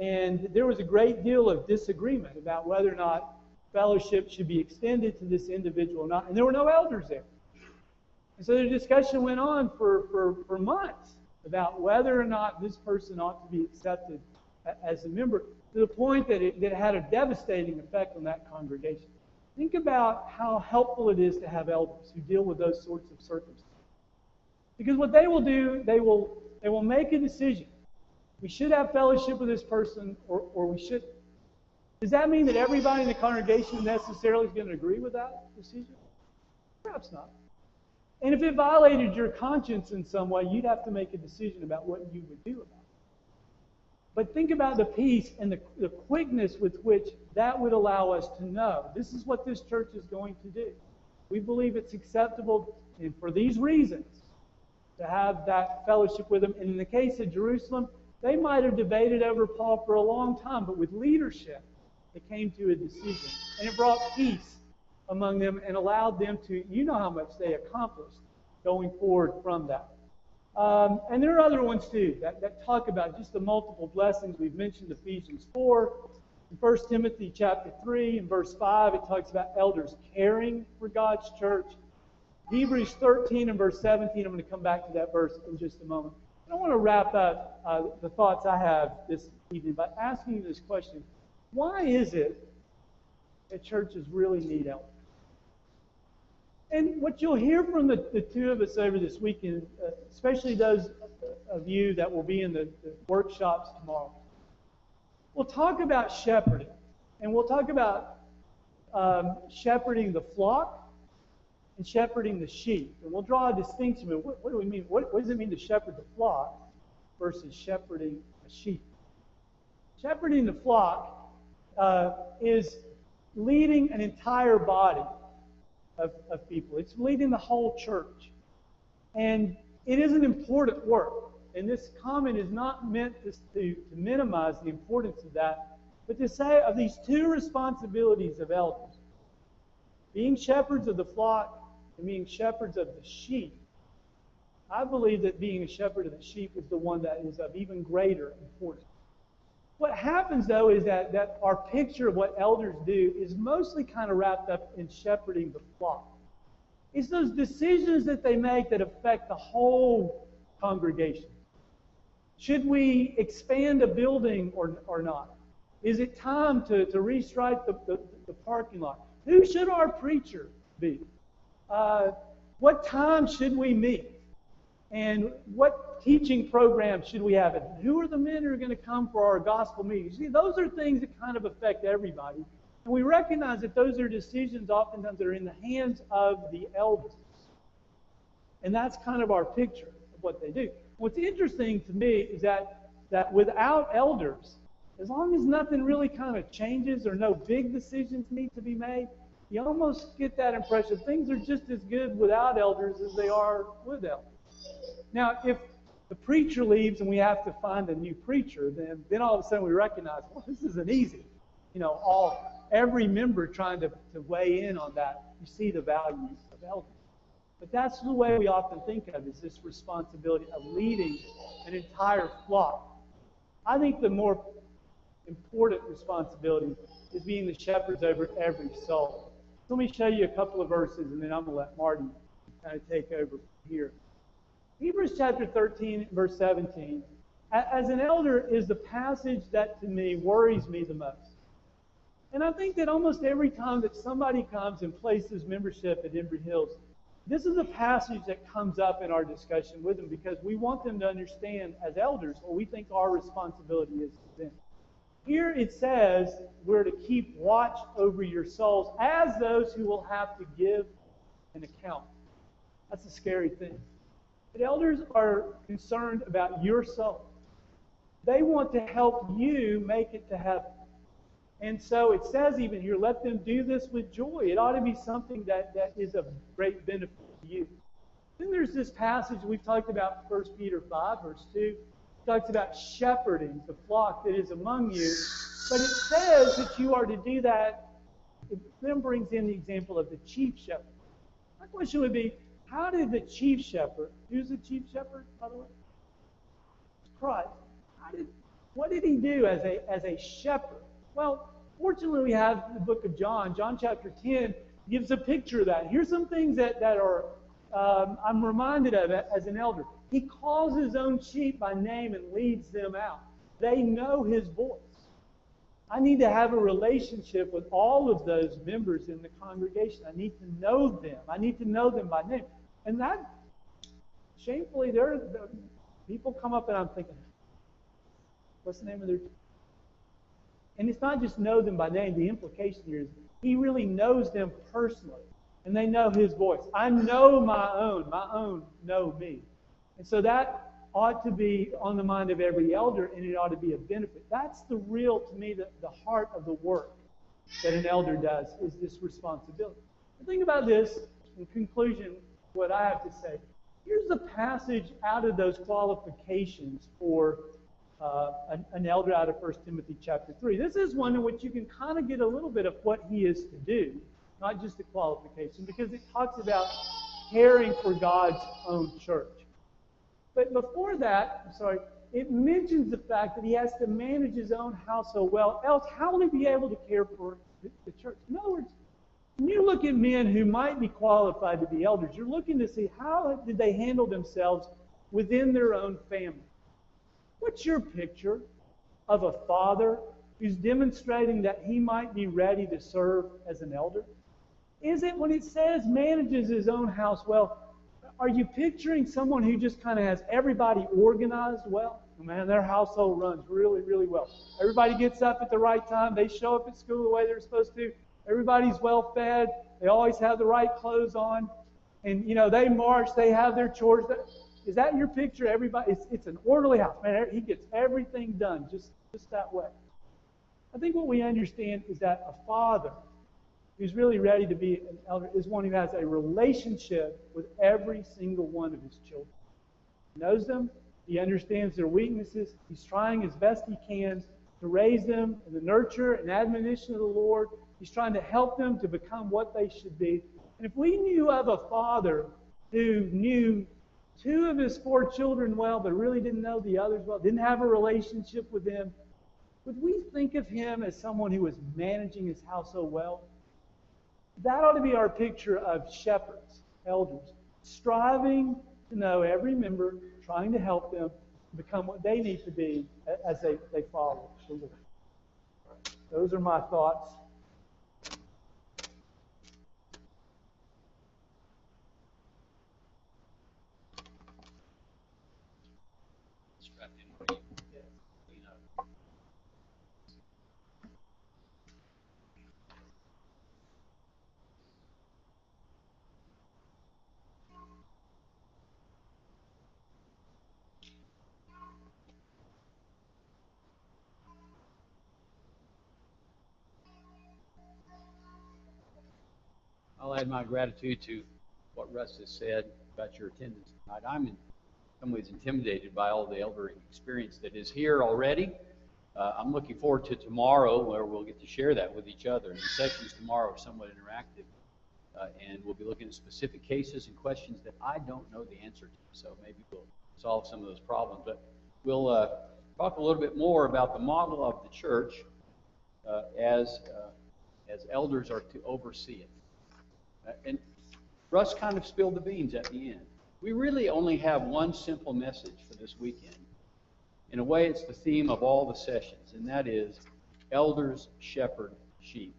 And there was a great deal of disagreement about whether or not fellowship should be extended to this individual or not. And there were no elders there. And so the discussion went on for months about whether or not this person ought to be accepted as a member, to the point that it had a devastating effect on that congregation. Think about how helpful it is to have elders who deal with those sorts of circumstances. Because what they will do, they will make a decision. We should have fellowship with this person, or we shouldn't. Does that mean that everybody in the congregation necessarily is going to agree with that decision? Perhaps not. And if it violated your conscience in some way, you'd have to make a decision about what you would do about it. But think about the peace and the quickness with which that would allow us to know this is what this church is going to do. We believe it's acceptable, and for these reasons, to have that fellowship with them. And in the case of Jerusalem, they might have debated over Paul for a long time, but with leadership, they came to a decision. And it brought peace among them and allowed them to, you know how much they accomplished going forward from that. And there are other ones too that talk about just the multiple blessings. We've mentioned Ephesians 4. In 1 Timothy chapter 3 and verse 5, it talks about elders caring for God's church. Hebrews 13 and verse 17, I'm going to come back to that verse in just a moment. I want to wrap up the thoughts I have this evening by asking you this question. Why is it that churches really need elders? And what you'll hear from the two of us over this weekend, especially those of you that will be in the workshops tomorrow, we'll talk about shepherding. And we'll talk about shepherding the flock and shepherding the sheep. And we'll draw a distinction. What do we mean? What does it mean to shepherd the flock versus shepherding a sheep? Shepherding the flock is leading an entire body of people. It's leading the whole church. And it is an important work. And this comment is not meant to minimize the importance of that, but to say of these two responsibilities of elders, being shepherds of the flock and being shepherds of the sheep, I believe that being a shepherd of the sheep is the one that is of even greater importance. What happens, though, is that our picture of what elders do is mostly kind of wrapped up in shepherding the flock. It's those decisions that they make that affect the whole congregation. Should we expand a building or not? Is it time to restripe the parking lot? Who should our preacher be? What time should we meet? And what teaching program should we have? And who are the men who are going to come for our gospel meetings? See, those are things that kind of affect everybody. And we recognize that those are decisions oftentimes that are in the hands of the elders. And that's kind of our picture of what they do. What's interesting to me is that without elders, as long as nothing really kind of changes or no big decisions need to be made, you almost get that impression things are just as good without elders as they are with elders. Now, if the preacher leaves and we have to find a new preacher, then all of a sudden we recognize, well, this isn't easy. Every member trying to weigh in on that, you see the value of elders. But that's the way we often think of is this responsibility of leading an entire flock. I think the more important responsibility is being the shepherds over every soul. Let me show you a couple of verses, and then I'm going to let Marty kind of take over here. Hebrews chapter 13, verse 17. As an elder is the passage that to me worries me the most. And I think that almost every time that somebody comes and places membership at Embry Hills, this is a passage that comes up in our discussion with them because we want them to understand as elders what we think our responsibility is to them. Here it says we're to keep watch over your souls as those who will have to give an account. That's a scary thing. But elders are concerned about your soul. They want to help you make it to heaven. And so it says even here, let them do this with joy. It ought to be something that is of great benefit to you. Then there's this passage we've talked about, 1 Peter 5, verse 2. It talks about shepherding the flock that is among you. But it says that you are to do that. It then brings in the example of the chief shepherd. My question would be, how did the chief shepherd, who's the chief shepherd, by the way? Christ. What did he do as a shepherd? Well, fortunately, we have the book of John. John chapter 10 gives a picture of that. Here's some things that are I'm reminded of as an elder. He calls his own sheep by name and leads them out. They know his voice. I need to have a relationship with all of those members in the congregation. I need to know them. I need to know them by name. And that, shamefully, people come up and I'm thinking, what's the name of their... And it's not just know them by name. The implication here is he really knows them personally. And they know his voice. I know my own know me. And so that ought to be on the mind of every elder, and it ought to be a benefit. That's the real, to me, the heart of the work that an elder does, is this responsibility. And think about this, in conclusion, what I have to say. Here's a passage out of those qualifications for an elder out of 1 Timothy chapter 3. This is one in which you can kind of get a little bit of what he is to do, not just the qualification, because it talks about caring for God's own church. But before that, it mentions the fact that he has to manage his own household well. Else, how will he be able to care for the church? In other words, when you look at men who might be qualified to be elders, you're looking to see how did they handle themselves within their own family. What's your picture of a father who's demonstrating that he might be ready to serve as an elder? Is it, when it says manages his own house well, are you picturing someone who just kind of has everybody organized well? Man, their household runs really, really well. Everybody gets up at the right time. They show up at school the way they're supposed to. Everybody's well fed. They always have the right clothes on. And, they march. They have their chores. Is that your picture? Everybody, it's an orderly house. Man, he gets everything done just that way. I think what we understand is that a father who's really ready to be an elder is one who has a relationship with every single one of his children. He knows them. He understands their weaknesses. He's trying as best he can to raise them in the nurture and admonition of the Lord. He's trying to help them to become what they should be. And if we knew of a father who knew 2 of his 4 children well, but really didn't know the others well, didn't have a relationship with them, would we think of him as someone who was managing his household well? That ought to be our picture of shepherds, elders, striving to know every member, trying to help them become what they need to be as they follow the Lord. Those are my thoughts. I'll add my gratitude to what Russ has said about your attendance tonight. I'm in some ways intimidated by all the eldering experience that is here already. I'm looking forward to tomorrow, where we'll get to share that with each other. And the sessions tomorrow are somewhat interactive, and we'll be looking at specific cases and questions that I don't know the answer to. So maybe we'll solve some of those problems. But we'll talk a little bit more about the model of the church as elders are to oversee it. And Russ kind of spilled the beans at the end. We really only have one simple message for this weekend. In a way, it's the theme of all the sessions, and that is elders shepherd sheep.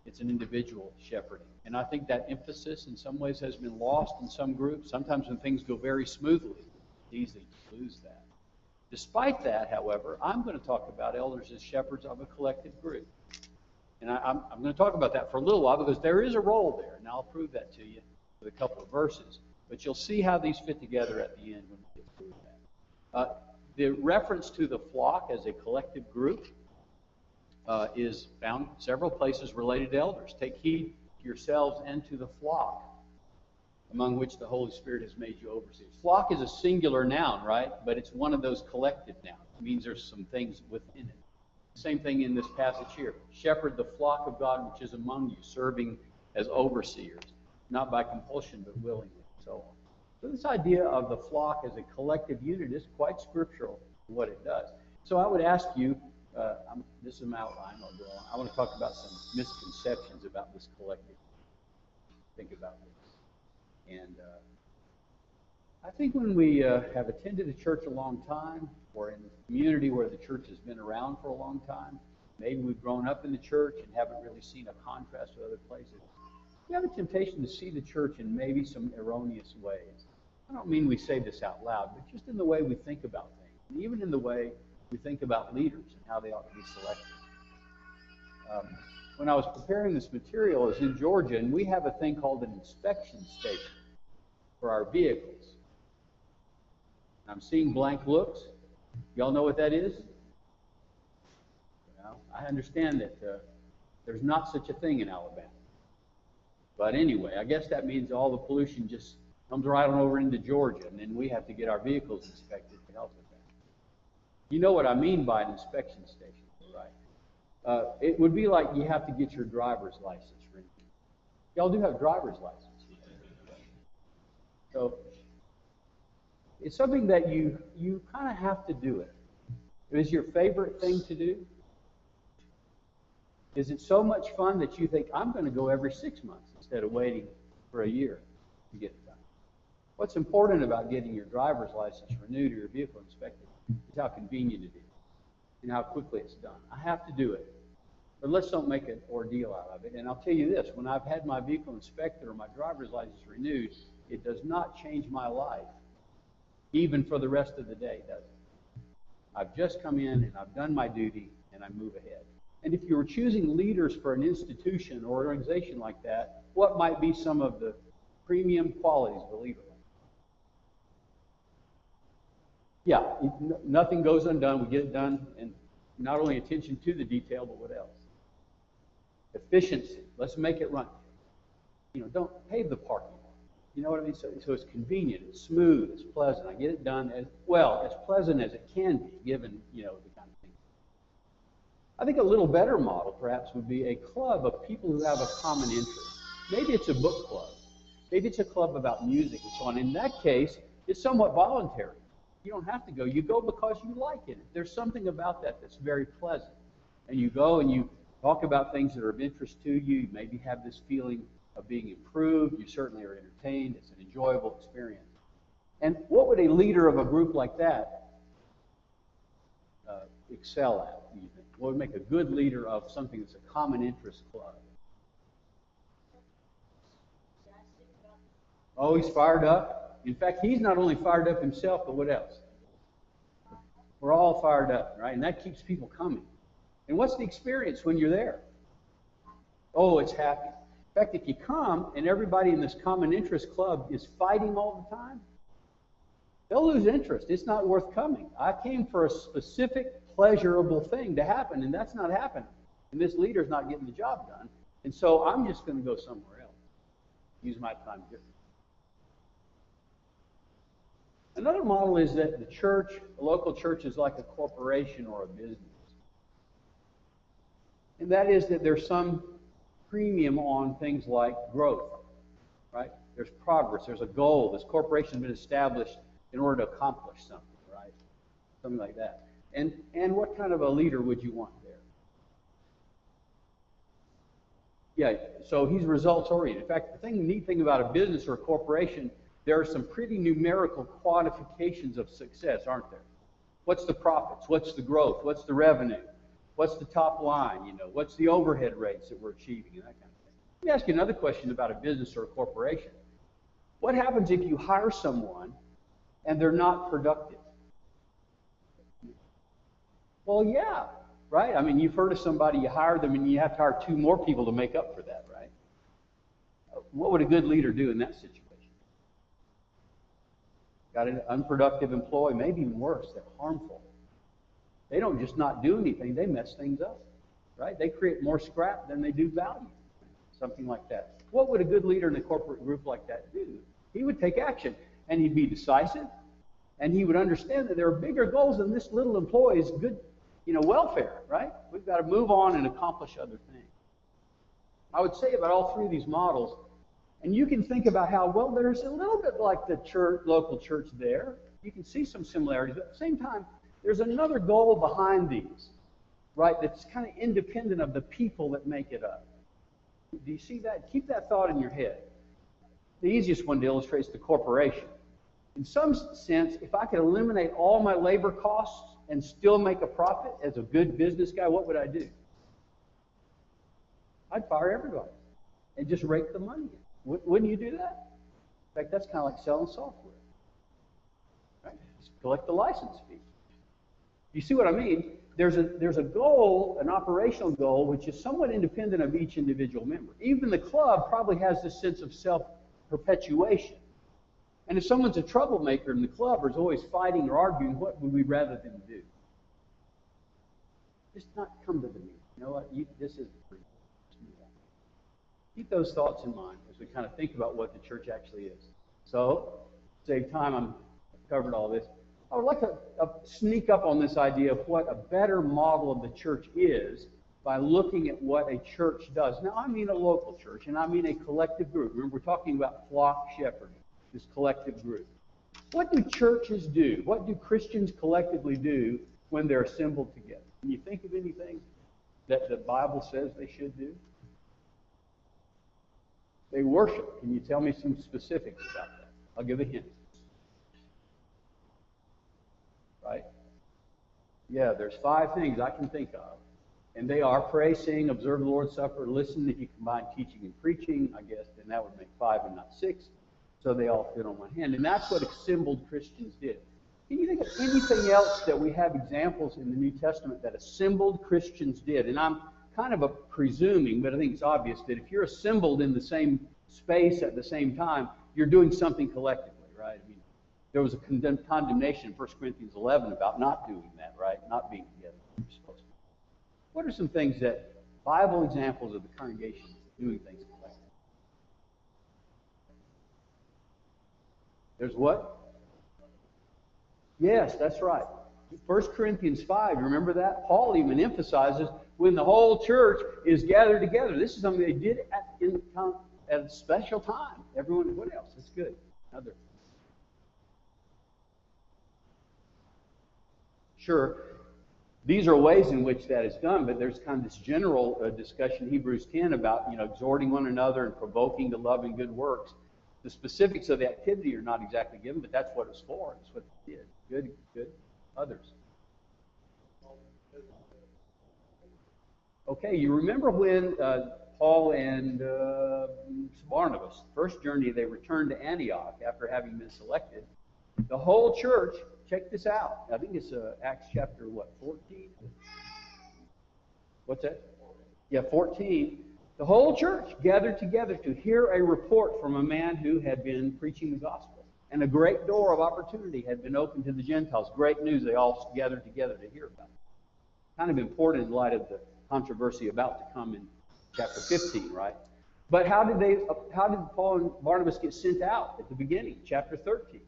It's an individual shepherding. And I think that emphasis in some ways has been lost in some groups. Sometimes when things go very smoothly, it's easy to lose that. Despite that, however, I'm going to talk about elders as shepherds of a collective group. And I'm going to talk about that for a little while because there is a role there, and I'll prove that to you with a couple of verses. But you'll see how these fit together at the end when we get through that. The reference to the flock as a collective group is found several places related to elders. Take heed to yourselves and to the flock, among which the Holy Spirit has made you overseers. Flock is a singular noun, right? But it's one of those collective nouns. It means there's some things within it. Same thing in this passage here. Shepherd the flock of God which is among you, serving as overseers, not by compulsion but willingly, and so on. So this idea of the flock as a collective unit is quite scriptural in what it does. So I would ask you, this is my outline, I'll go on. I want to talk about some misconceptions about this collective. Think about this. And I think when we have attended a church a long time, or in a community where the church has been around for a long time, maybe we've grown up in the church and haven't really seen a contrast with other places, we have a temptation to see the church in maybe some erroneous ways. I don't mean we say this out loud, but just in the way we think about things, and even in the way we think about leaders and how they ought to be selected. When I was preparing this material, I was in Georgia, and we have a thing called an inspection station for our vehicles. I'm seeing blank looks. Y'all know what that is? Well, I understand that there's not such a thing in Alabama. But anyway, I guess that means all the pollution just comes right on over into Georgia, and then we have to get our vehicles inspected to help with that. You know what I mean by an inspection station, right? It would be like you have to get your driver's license renewed. Y'all do have driver's license. So it's something that you kind of have to do it. Is your favorite thing to do? Is it so much fun that you think, I'm going to go every 6 months instead of waiting for a year to get it done? What's important about getting your driver's license renewed or your vehicle inspected is how convenient it is and how quickly it's done. I have to do it, but let's don't make an ordeal out of it. And I'll tell you this, when I've had my vehicle inspected or my driver's license renewed, it does not change my life, even for the rest of the day, does it? I've just come in and I've done my duty and I move ahead. And if you were choosing leaders for an institution or organization like that, what might be some of the premium qualities of a leader? Yeah, nothing goes undone. We get it done, and not only attention to the detail, but what else? Efficiency. Let's make it run. Don't pave the parking lot. You know what I mean? So it's convenient, it's smooth, it's pleasant. I get it done as pleasant as it can be, given the kind of thing. I think a little better model, perhaps, would be a club of people who have a common interest. Maybe it's a book club. Maybe it's a club about music and so on. In that case, it's somewhat voluntary. You don't have to go. You go because you like it. There's something about that that's very pleasant. And you go and you talk about things that are of interest to you. You maybe have this feeling of being improved. You certainly are entertained. It's an enjoyable experience. And what would a leader of a group like that excel at, do you think? What would make a good leader of something that's a common interest club? Oh, he's fired up. In fact, he's not only fired up himself, but what else? We're all fired up, right? And that keeps people coming. And what's the experience when you're there? Oh, it's happy. In fact, if you come and everybody in this common interest club is fighting all the time, they'll lose interest. It's not worth coming. I came for a specific pleasurable thing to happen, and that's not happening. And this leader's not getting the job done. And so I'm just going to go somewhere else. Use my time differently. Another model is that the church, a local church, is like a corporation or a business. And that is that there's some premium on things like growth, right? There's progress, there's a goal. This corporation has been established in order to accomplish something, right? Something like that. And what kind of a leader would you want there? Yeah, so he's results oriented. In fact, the neat thing about a business or a corporation, there are some pretty numerical quantifications of success, aren't there? What's the profits? What's the growth? What's the revenue? What's the top line? What's the overhead rates that we're achieving and that kind of thing. Let me ask you another question about a business or a corporation. What happens if you hire someone and they're not productive? Well, yeah, right? I mean, you've heard of somebody, you hire them and you have to hire 2 more people to make up for that, right? What would a good leader do in that situation? Got an unproductive employee, maybe even worse, they're harmful. They don't just not do anything, they mess things up, right? They create more scrap than they do value, something like that. What would a good leader in a corporate group like that do? He would take action, and he'd be decisive, and he would understand that there are bigger goals than this little employee's good, welfare, right? We've got to move on and accomplish other things. I would say about all 3 of these models, and you can think about how, well, there's a little bit like the local church there. You can see some similarities, but at the same time, there's another goal behind these, right, that's kind of independent of the people that make it up. Do you see that? Keep that thought in your head. The easiest one to illustrate is the corporation. In some sense, if I could eliminate all my labor costs and still make a profit as a good business guy, what would I do? I'd fire everybody and just rake the money in. Wouldn't you do that? In fact, that's kind of like selling software. Right? Just collect the license fee. You see what I mean? There's a goal, an operational goal, which is somewhat independent of each individual member. Even the club probably has this sense of self-perpetuation. And if someone's a troublemaker in the club or is always fighting or arguing, what would we rather them do? Just not come to the meeting. You know what? This isn't free. Keep those thoughts in mind as we kind of think about what the church actually is. So, save time, I've covered all this. I would like to sneak up on this idea of what a better model of the church is by looking at what a church does. Now, I mean a local church, and I mean a collective group. Remember, we're talking about flock shepherding, this collective group. What do churches do? What do Christians collectively do when they're assembled together? Can you think of anything that the Bible says they should do? They worship. Can you tell me some specifics about that? I'll give a hint. Right? Yeah, there's 5 things I can think of. And they are pray, sing, observe the Lord's Supper, listen. If you combine teaching and preaching, I guess, then that would make 5 and not 6. So they all fit on one hand. And that's what assembled Christians did. Can you think of anything else that we have examples in the New Testament that assembled Christians did? And I'm kind of presuming, but I think it's obvious that if you're assembled in the same space at the same time, you're doing something collectively, right? I mean, there was a condemnation in 1 Corinthians 11 about not doing that, right? Not being together. You're supposed to. What are some things that Bible examples of the congregation doing things collectively? There's what? Yes, that's right. 1 Corinthians 5, you remember that? Paul even emphasizes when the whole church is gathered together. This is something they did at a special time. Everyone, what else? That's good. Another. Sure, these are ways in which that is done, but there's kind of this general discussion in Hebrews 10 about, exhorting one another and provoking to love and good works. The specifics of the activity are not exactly given, but that's what it's for. That's what it did. Good, good. Others. Okay, you remember when Paul and Barnabas, first journey, they returned to Antioch after having been selected. The whole church, check this out. I think it's Acts chapter, 14? What's that? Yeah, 14. The whole church gathered together to hear a report from a man who had been preaching the gospel. And a great door of opportunity had been opened to the Gentiles. Great news. They all gathered together to hear about it. Kind of important in light of the controversy about to come in chapter 15, right? But how did Paul and Barnabas get sent out at the beginning, chapter 13?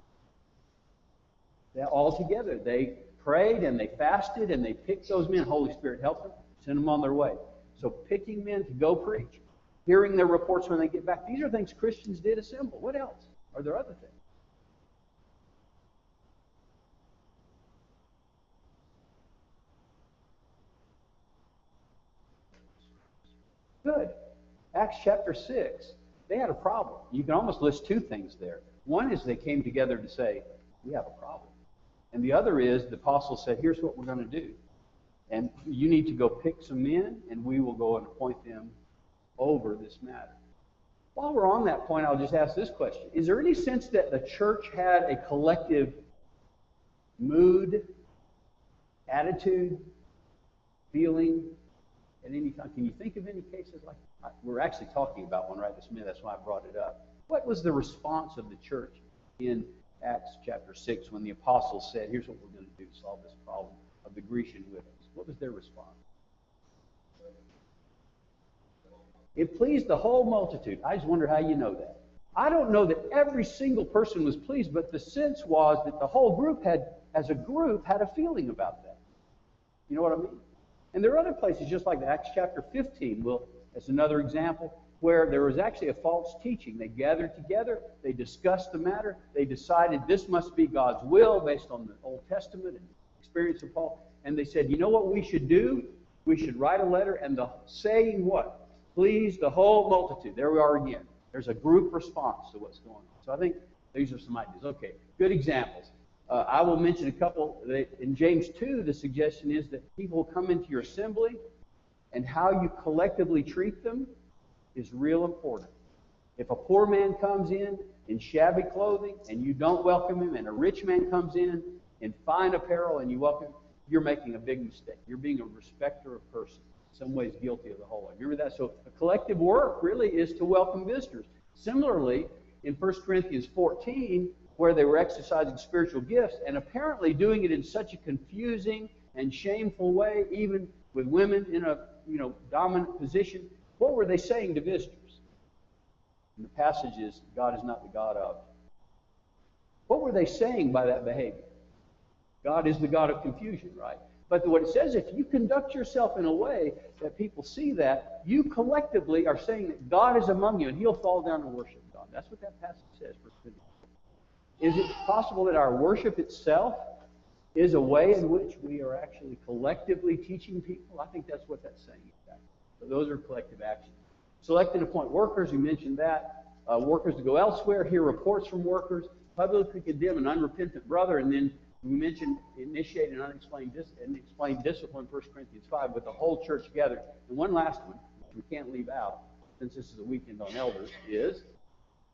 They all together. They prayed and they fasted and they picked those men. Holy Spirit helped them, sent them on their way. So picking men to go preach, hearing their reports when they get back. These are things Christians did assemble. What else? Are there other things? Good. Acts chapter 6, they had a problem. You can almost list 2 things there. One is they came together to say, we have a problem. And the other is the apostles said, here's what we're going to do. And you need to go pick some men, and we will go and appoint them over this matter. While we're on that point, I'll just ask this question. Is there any sense that the church had a collective mood, attitude, feeling at any time? Can you think of any cases like that? We're actually talking about one right this minute. That's why I brought it up. What was the response of the church in Acts chapter 6 when the apostles said, here's what we're going to do to solve this problem of the Grecian widows? What was their response? It pleased the whole multitude. I just wonder how you know that. I don't know that every single person was pleased, but the sense was that the whole group had a feeling about that. You know what I mean? And there are other places, just like Acts chapter 15, as another example, where there was actually a false teaching. They gathered together, they discussed the matter, they decided this must be God's will based on the Old Testament and experience of Paul, and they said, you know what we should do? We should write a letter, and saying what? Please the whole multitude. There we are again. There's a group response to what's going on. So I think these are some ideas. Okay, good examples. I will mention a couple. In James 2, the suggestion is that people come into your assembly, and how you collectively treat them is real important. If a poor man comes in shabby clothing and you don't welcome him, and a rich man comes in fine apparel and you welcome him, you're making a big mistake. You're being a respecter of person. In some ways guilty of the whole. Remember that? So a collective work really is to welcome visitors. Similarly, in 1 Corinthians 14, where they were exercising spiritual gifts and apparently doing it in such a confusing and shameful way, even with women in a dominant position, what were they saying to visitors? And the passage is, God is not the God of. What were they saying by that behavior? God is the God of confusion, right? But what it says, if you conduct yourself in a way that people see that, you collectively are saying that God is among you and he'll fall down and worship God. That's what that passage says. Is it possible that our worship itself is a way in which we are actually collectively teaching people? I think that's what that's saying. So those are collective actions. Select and appoint workers, we mentioned that. Workers to go elsewhere, hear reports from workers, publicly condemn an unrepentant brother, and then we mentioned initiate an unexplained discipline, 1 Corinthians 5, with the whole church gathered. And one last one, which we can't leave out, since this is a weekend on elders, is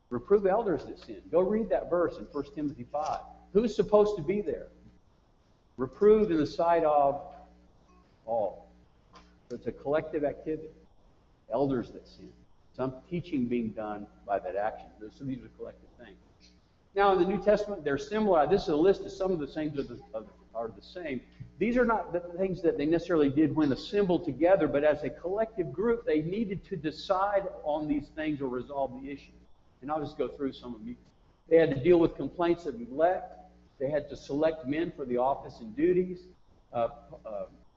reprove elders that sin. Go read that verse in 1 Timothy 5. Who's supposed to be there? Reprove in the sight of all. So it's a collective activity. Elders that sin. Some teaching being done by that action. So these are collective things. Now in the New Testament, they're similar. This is a list of some of the things that are the same. These are not the things that they necessarily did when assembled together, but as a collective group, they needed to decide on these things or resolve the issue. And I'll just go through some of them. They had to deal with complaints of neglect. They had to select men for the office and duties.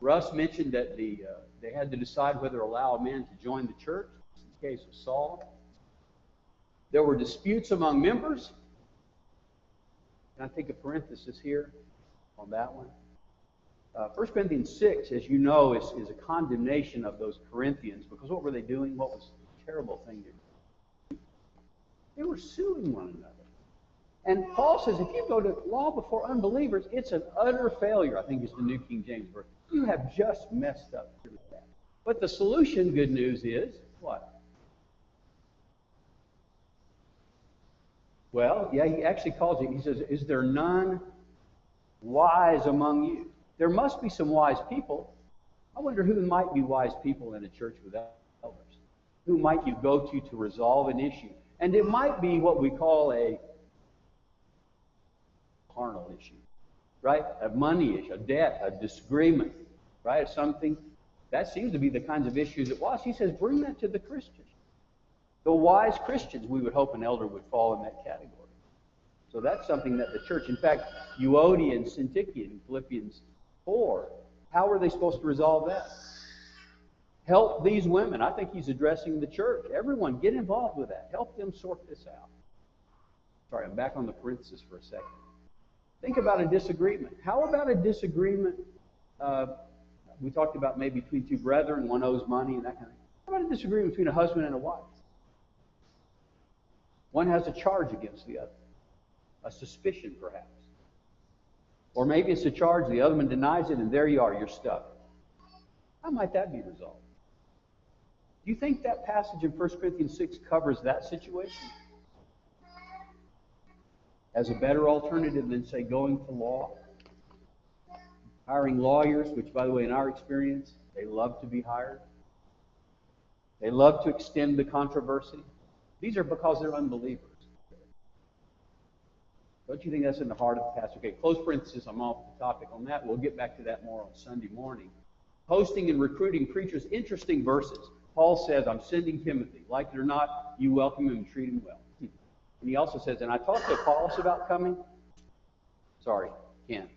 Russ mentioned that they had to decide whether to allow a man to join the church. In the case of Saul. There were disputes among members. And I take a parenthesis here on that one. 1 Corinthians 6, as you know, is a condemnation of those Corinthians, because what were they doing? What was the terrible thing they did? They were suing one another. And Paul says, if you go to law before unbelievers, it's an utter failure. I think it's the New King James Version. You have just messed up with that. But the solution, good news, is what? Well, yeah, he actually calls it, he says, is there none wise among you? There must be some wise people. I wonder who might be wise people in a church without elders. Who might you go to resolve an issue? And it might be what we call a carnal issue, right? A money issue, a debt, a disagreement, right? Something. That seems to be the kinds of issues it was. He says, bring that to the Christians. The wise Christians, we would hope an elder would fall in that category. So that's something that the church, in fact, Euodia and Syntyche in Philippians 4, how are they supposed to resolve that? Help these women. I think he's addressing the church. Everyone, get involved with that. Help them sort this out. Sorry, I'm back on the parenthesis for a second. Think about a disagreement. How about a disagreement, we talked about maybe between two brethren, one owes money and that kind of thing. How about a disagreement between a husband and a wife? One has a charge against the other, a suspicion perhaps. Or maybe it's a charge, the other one denies it, and there you are, you're stuck. How might that be resolved? Do you think that passage in 1 Corinthians 6 covers that situation? As a better alternative than, say, going to law? Hiring lawyers, which, by the way, in our experience, they love to be hired. They love to extend the controversy. These are because they're unbelievers. Don't you think that's in the heart of the passage? Okay, close parenthesis, I'm off the topic on that. We'll get back to that more on Sunday morning. Hosting and recruiting preachers, interesting verses. Paul says, I'm sending Timothy. Like it or not, you welcome him and treat him well. And he also says, and I talked to Apollos about coming. Sorry, can't.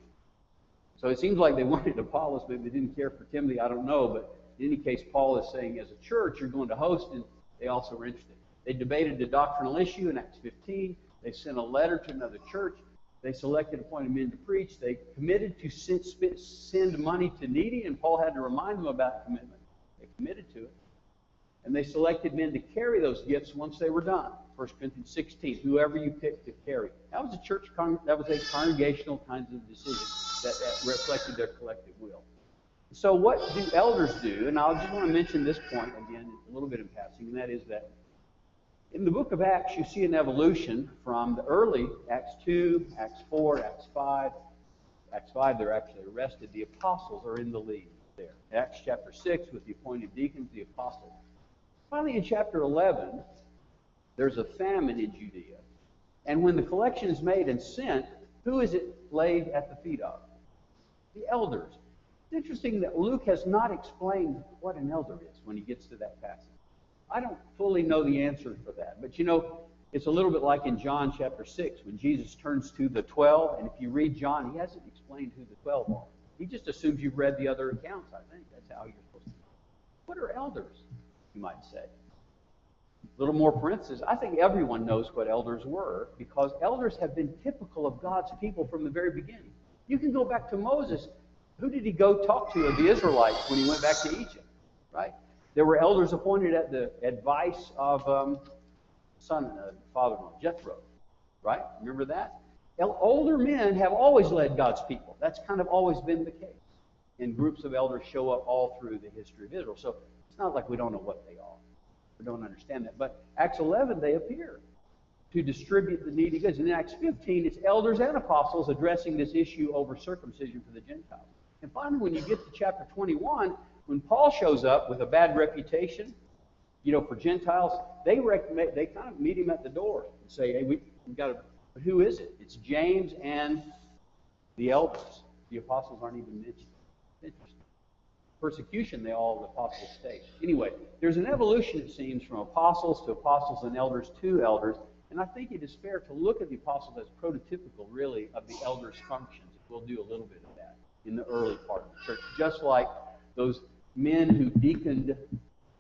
So it seems like they wanted Apollos, but they didn't care for Timothy. I don't know, but in any case, Paul is saying, as a church, you're going to host, and they also were interested. They debated the doctrinal issue in Acts 15. They sent a letter to another church. They selected appointed men to preach. They committed to send money to needy, and Paul had to remind them about commitment. They committed to it. And they selected men to carry those gifts once they were done. 1 Corinthians 16, whoever you pick to carry. That was that was a congregational kind of decision that reflected their collective will. So what do elders do? And I just want to mention this point again, a little bit in passing, and that is that in the book of Acts, you see an evolution from the early Acts 2, Acts 4, Acts 5. Acts 5, they're actually arrested. The apostles are in the lead there. Acts chapter 6, with the appointed deacons, the apostles. Finally, in chapter 11, there's a famine in Judea. And when the collection is made and sent, who is it laid at the feet of? The elders. It's interesting that Luke has not explained what an elder is when he gets to that passage. I don't fully know the answer for that. But you know, it's a little bit like in John chapter 6 when Jesus turns to the 12. And if you read John, he hasn't explained who the 12 are. He just assumes you've read the other accounts, I think. That's how you're supposed to know. What are elders, you might say? A little more parenthesis. I think everyone knows what elders were because elders have been typical of God's people from the very beginning. You can go back to Moses. Who did he go talk to of the Israelites when he went back to Egypt? Right? There were elders appointed at the advice of father-in-law, Jethro. Right? Remember that? Older men have always led God's people. That's kind of always been the case. And groups of elders show up all through the history of Israel. So it's not like we don't know what they are. We don't understand that. But Acts 11, they appear to distribute the needy goods. And in Acts 15, it's elders and apostles addressing this issue over circumcision for the Gentiles. And finally, when you get to chapter 21, when Paul shows up with a bad reputation, you know, for Gentiles, they kind of meet him at the door and say, hey, we've got to, who is it? It's James and the elders. The apostles aren't even mentioned. Interesting. Persecution, the apostles state. Anyway, there's an evolution, it seems, from apostles to apostles and elders to elders. And I think it is fair to look at the apostles as prototypical, really, of the elders' functions. We'll do a little bit of that in the early part of the church. Just like those men who deaconed,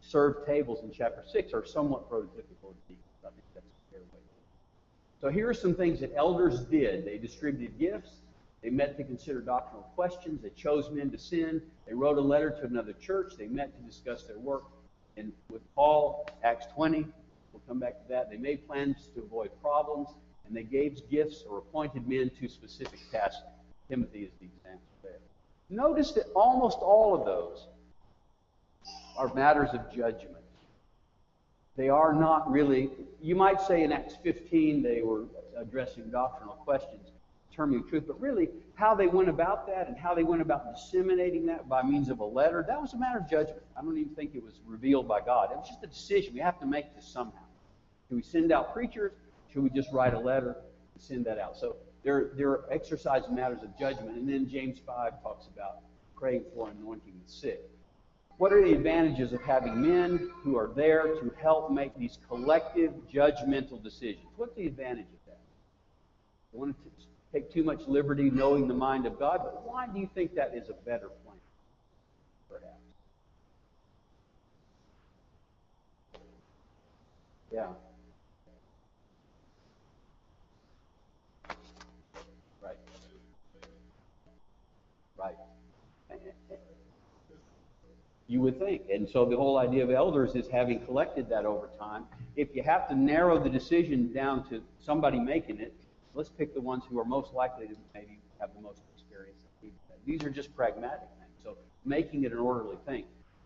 served tables in chapter 6 are somewhat prototypical of deacons. I think that's a fair way. So here are some things that elders did. They distributed gifts. They met to consider doctrinal questions. They chose men to send. They wrote a letter to another church. They met to discuss their work. And with Paul, Acts 20, we'll come back to that. They made plans to avoid problems, and they gave gifts or appointed men to specific tasks. Timothy is the example there. Notice that almost all of those are matters of judgment. They are not really, you might say in Acts 15 they were addressing doctrinal questions, determining truth, but really how they went about that and how they went about disseminating that by means of a letter, that was a matter of judgment. I don't even think it was revealed by God. It was just a decision. We have to make this somehow. Should we send out preachers? Should we just write a letter and send that out? So there are exercised matters of judgment. And then James 5 talks about praying for and anointing the sick. What are the advantages of having men who are there to help make these collective judgmental decisions? What's the advantage of that? I want to take too much liberty knowing the mind of God, but why do you think that is a better plan? Perhaps. Yeah. Right. Right. You would think. And so the whole idea of elders is having collected that over time. If you have to narrow the decision down to somebody making it, let's pick the ones who are most likely to maybe have the most experience. These are just pragmatic things. So making it an orderly thing.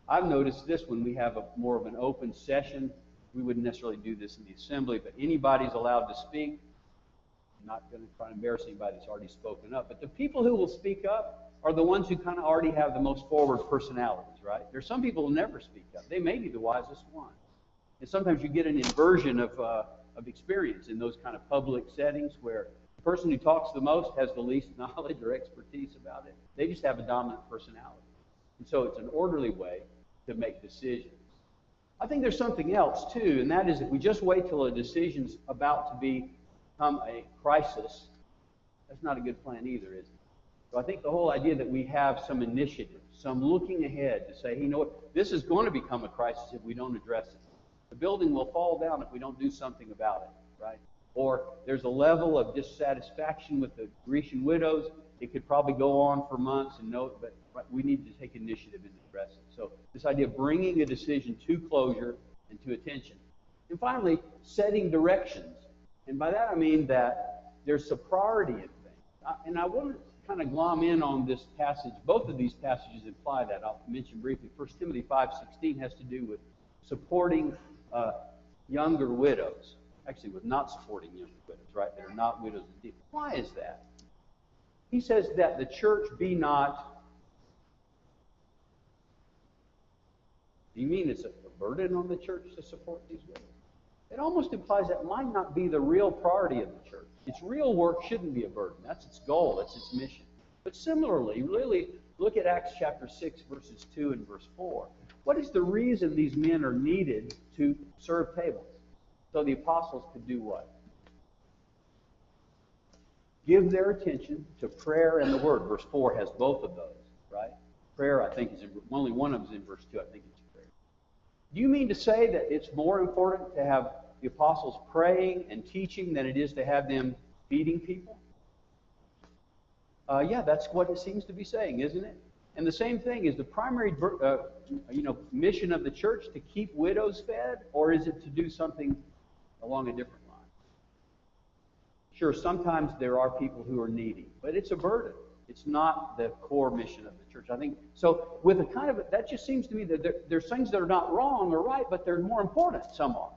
I've noticed this when we have more of an open session. We wouldn't necessarily do this in the assembly, but anybody's allowed to speak. I'm not going to try to embarrass anybody that's already spoken up. But the people who will speak up are the ones who kind of already have the most forward personalities, right? There's some people who never speak up. They may be the wisest one. And sometimes you get an inversion of experience in those kind of public settings where the person who talks the most has the least knowledge or expertise about it. They just have a dominant personality. And so it's an orderly way to make decisions. I think there's something else, too, and that is if we just wait till a decision's about to become a crisis, that's not a good plan either, is it? So I think the whole idea that we have some initiative, some looking ahead to say, hey, you know what, this is going to become a crisis if we don't address it. The building will fall down if we don't do something about it, right? or there's a level of dissatisfaction with the Grecian widows. It could probably go on for months, but we need to take initiative in addressing it. So this idea of bringing a decision to closure and to attention. And finally, setting directions. And by that I mean that there's a priority in things. And I want to kind of glom in on this passage. Both of these passages imply that. I'll mention briefly. 1 Timothy 5:16 has to do with supporting younger widows. Actually, with not supporting younger widows, right? They're not widows indeed. Why is that? He says that the church be not. Do you mean it's a burden on the church to support these widows? It almost implies that might not be the real priority of the church. Its real work shouldn't be a burden. That's its goal. That's its mission. But similarly, really look at Acts chapter 6, verses 2 and verse 4. What is the reason these men are needed to serve tables? So the apostles could do what? Give their attention to prayer and the word. Verse 4 has both of those, right? Prayer, I think, is only one of them is in verse 2. I think it's prayer. Do you mean to say that it's more important to have the apostles praying and teaching than it is to have them feeding people? Yeah, that's what it seems to be saying, isn't it? And the same thing, is the primary mission of the church to keep widows fed, or is it to do something along a different line? Sure, sometimes there are people who are needy, but it's a burden. It's not the core mission of the church. I think so. With a kind of that, just seems to me that there's things that are not wrong or right, but they're more important. Some are,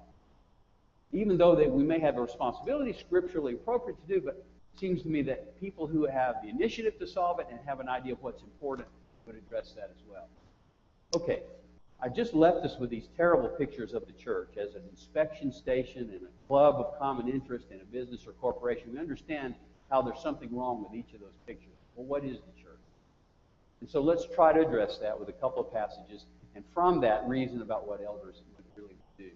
even though that we may have a responsibility scripturally appropriate to do. But it seems to me that people who have the initiative to solve it and have an idea of what's important would address that as well. Okay, I just left us with these terrible pictures of the church as an inspection station and a club of common interest in a business or corporation. We understand how there's something wrong with each of those pictures. Well, what is the church? And so let's try to address that with a couple of passages, and from that reason about what elders would really do.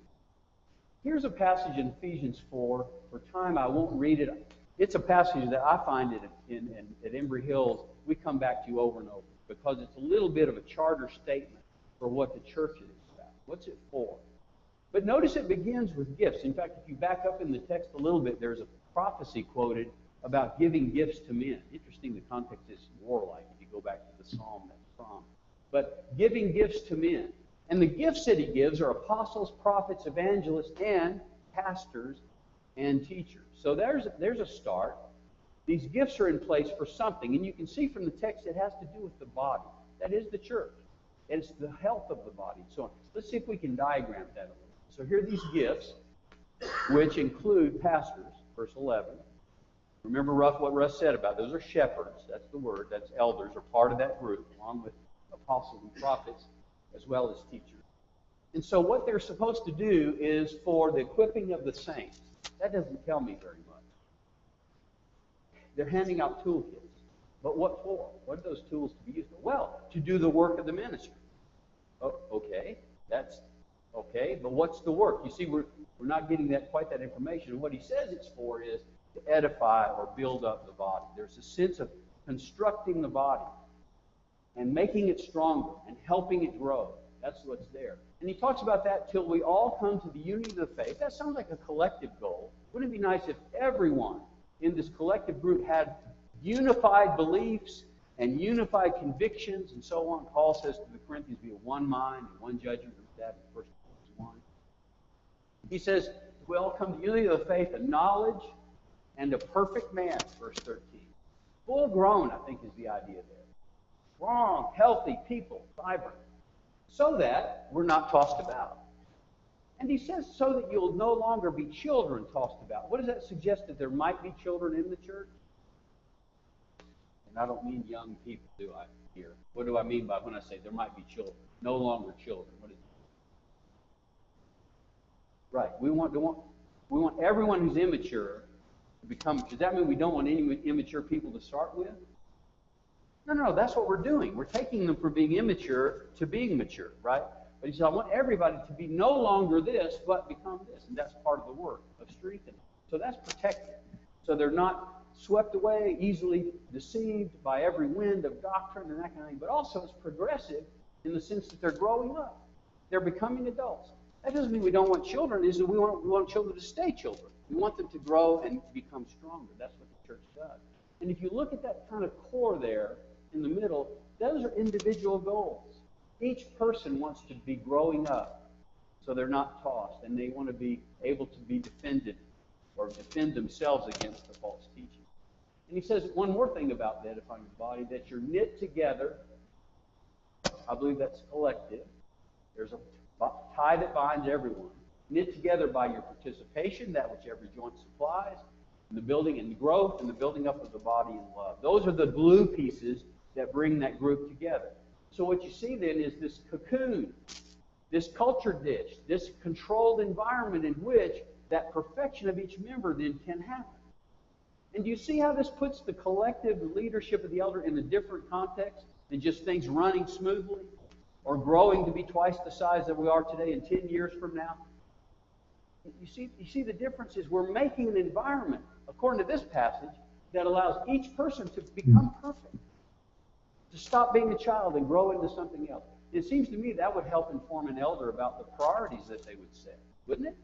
Here's a passage in Ephesians 4. For time, I won't read it. It's a passage that I find at Embry Hills we come back to over and over, because it's a little bit of a charter statement for what the church is about. What's it for? But notice it begins with gifts. In fact, if you back up in the text a little bit, there's a prophecy quoted about giving gifts to men. Interesting, the context is warlike if you go back to the psalm that's from. But giving gifts to men. And the gifts that he gives are apostles, prophets, evangelists, and pastors and teachers. So there's a start. These gifts are in place for something. And you can see from the text it has to do with the body. That is the church. It's the health of the body. So let's see if we can diagram that a little. So here are these gifts, which include pastors, verse 11. Remember what Russ said about those are shepherds. That's the word. That's elders, are part of that group, along with apostles and prophets, as well as teachers. And so what they're supposed to do is for the equipping of the saints. That doesn't tell me very much. They're handing out toolkits. But what for? What are those tools to be used for? Well, to do the work of the ministry. Oh, okay, that's okay, but what's the work? You see, we're not getting quite that information. And what he says it's for is to edify or build up the body. There's a sense of constructing the body and making it stronger and helping it grow. That's what's there. And he talks about that till we all come to the unity of the faith. That sounds like a collective goal. Wouldn't it be nice if everyone in this collective group had unified beliefs and unified convictions and so on? Paul says to the Corinthians, be of one mind and one judgment. That in 1 Corinthians 1. He says, we all come to unity of the faith, a knowledge and a perfect man, verse 13. Full grown, I think, is the idea there. Strong, healthy people, vibrant, so that we're not tossed about. And he says, so that you'll no longer be children tossed about. What does that suggest? That there might be children in the church? And I don't mean young people, do I, here? What do I mean by when I say there might be children? No longer children. What is it? Right. We want everyone who's immature to become. Does that mean we don't want any immature people to start with? No, that's what we're doing. We're taking them from being immature to being mature, right? But he said, I want everybody to be no longer this, but become this. And that's part of the work of strengthening. So that's protected. So they're not swept away, easily deceived by every wind of doctrine and that kind of thing. But also it's progressive in the sense that they're growing up. They're becoming adults. That doesn't mean we don't want children. Is that we want children to stay children. We want them to grow and become stronger. That's what the church does. And if you look at that kind of core there in the middle, those are individual goals. Each person wants to be growing up so they're not tossed, and they want to be able to be defended or defend themselves against the false teaching. And he says one more thing about the edifying the body, that you're knit together. I believe that's collective. There's a tie that binds everyone. Knit together by your participation, that which every joint supplies, in the building and growth and the building up of the body in love. Those are the glue pieces that bring that group together. So what you see then is this cocoon, this culture dish, this controlled environment in which that perfection of each member then can happen. And do you see how this puts the collective leadership of the elder in a different context than just things running smoothly or growing to be twice the size that we are today in 10 years from now? You see the difference is we're making an environment, according to this passage, that allows each person to become perfect, to stop being a child and grow into something else. It seems to me that would help inform an elder about the priorities that they would set, wouldn't it?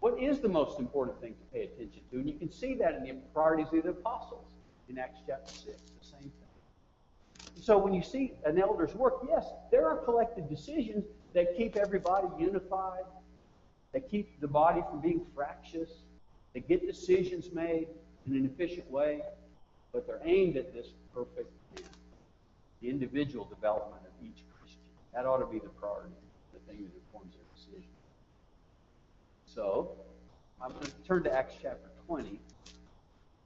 What is the most important thing to pay attention to? And you can see that in the priorities of the apostles in Acts chapter 6, the same thing. So when you see an elder's work, yes, there are collective decisions that keep everybody unified, that keep the body from being fractious, that get decisions made in an efficient way, but they're aimed at this perfect man, the individual development of each Christian. That ought to be the priority, the thing that informs their decision. So, I'm going to turn to Acts chapter 20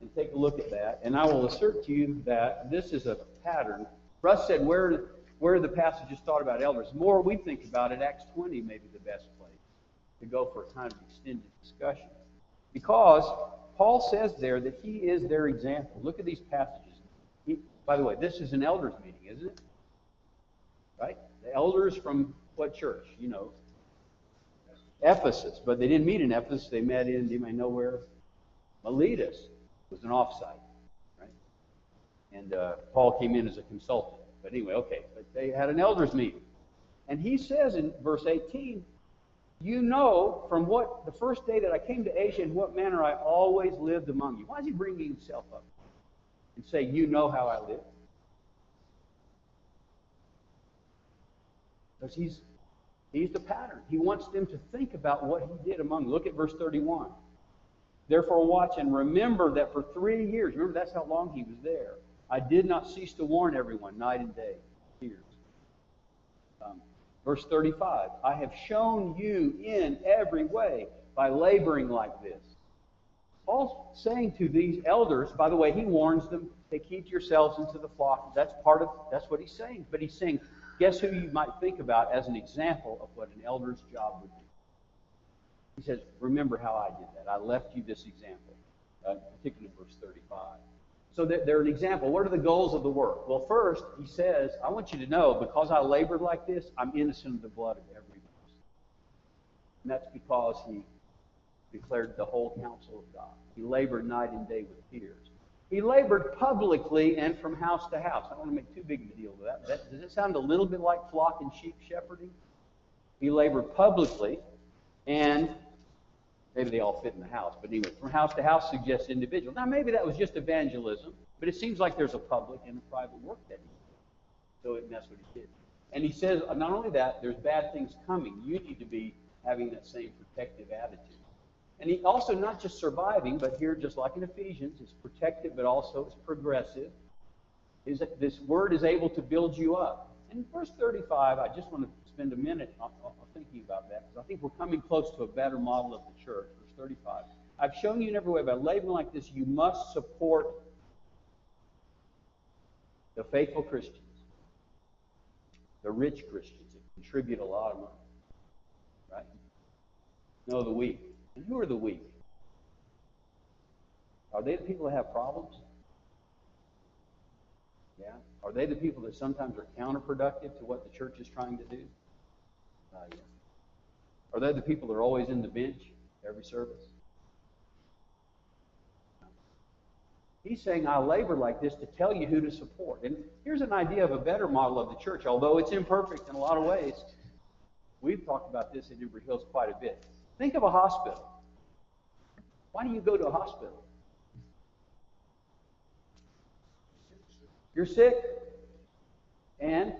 and take a look at that. And I will assert to you that this is a pattern. Russ said where the passages taught about elders. The more we think about it, Acts 20 may be the best place to go for a kind of extended discussion. Because Paul says there that he is their example. Look at these passages. By the way, this is an elders meeting, isn't it? Right? The elders from what church? You know, Ephesus. But they didn't meet in Ephesus. They met in, you may know where? Miletus. It was an offsite. Right? And Paul came in as a consultant. But anyway, okay. But they had an elders meeting. And he says in verse 18, you know from what the first day that I came to Asia in what manner I always lived among you. Why is he bringing himself up and say, you know how I live? Because he's the pattern. He wants them to think about what he did among them. Look at verse 31. Therefore watch and remember that for 3 years, remember that's how long he was there, I did not cease to warn everyone night and day. Tears. Verse 35, I have shown you in every way by laboring like this. Paul's saying to these elders, by the way, he warns them, to keep yourselves into the flock. That's what he's saying. But he's saying, guess who you might think about as an example of what an elder's job would be. He says, remember how I did that. I left you this example, particularly verse 35. So they're an example. What are the goals of the work? Well, first, he says, I want you to know, because I labored like this, I'm innocent of the blood of every person. And that's because he declared the whole counsel of God. He labored night and day with tears. He labored publicly and from house to house. I don't want to make too big of a deal of that. Does it sound a little bit like flock and sheep shepherding? He labored publicly, and maybe they all fit in the house. But anyway, from house to house suggests individual. Now, maybe that was just evangelism, but it seems like there's a public and a private work that he did. So that's what he did. And he says, not only that, there's bad things coming. You need to be having that same protective attitude. And he also not just surviving, but here, just like in Ephesians, it's protective, but also it's progressive. This word is able to build you up. And in verse 35, I just want to spend a minute thinking about that, because I think we're coming close to a better model of the church. Verse 35. I've shown you in every way, by laboring like this, you must support the faithful Christians, the rich Christians that contribute a lot of money. Right? No, the weak. And who are the weak? Are they the people that have problems? Yeah. Are they the people that sometimes are counterproductive to what the church is trying to do? Yeah. Are they the people that are always in the bench every service? No. He's saying, I labor like this to tell you who to support. And here's an idea of a better model of the church, although it's imperfect in a lot of ways. We've talked about this at Embry Hills quite a bit. Think of a hospital. Why do you go to a hospital? You're sick, and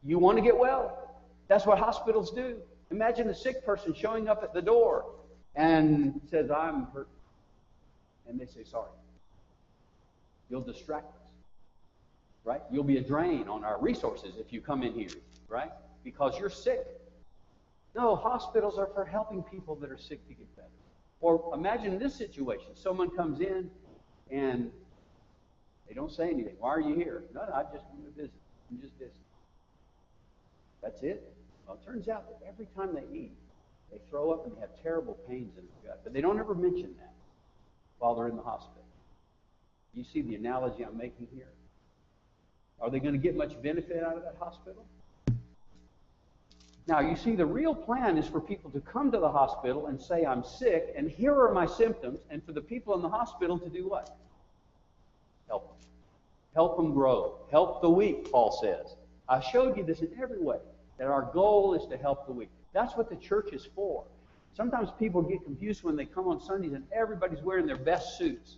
you want to get well. That's what hospitals do. Imagine a sick person showing up at the door and says, I'm hurt. And they say, sorry. You'll distract us, right? You'll be a drain on our resources if you come in here, right? Because you're sick. No, hospitals are for helping people that are sick to get better. Or imagine this situation. Someone comes in and they don't say anything. Why are you here? No, I just want to visit. I'm just visiting. That's it? Well, it turns out that every time they eat, they throw up and they have terrible pains in their gut. But they don't ever mention that while they're in the hospital. You see the analogy I'm making here? Are they going to get much benefit out of that hospital? Now, you see, the real plan is for people to come to the hospital and say, I'm sick, and here are my symptoms, and for the people in the hospital to do what? Help them. Help them grow. Help the weak, Paul says. I showed you this in every way, that our goal is to help the weak. That's what the church is for. Sometimes people get confused when they come on Sundays and everybody's wearing their best suits,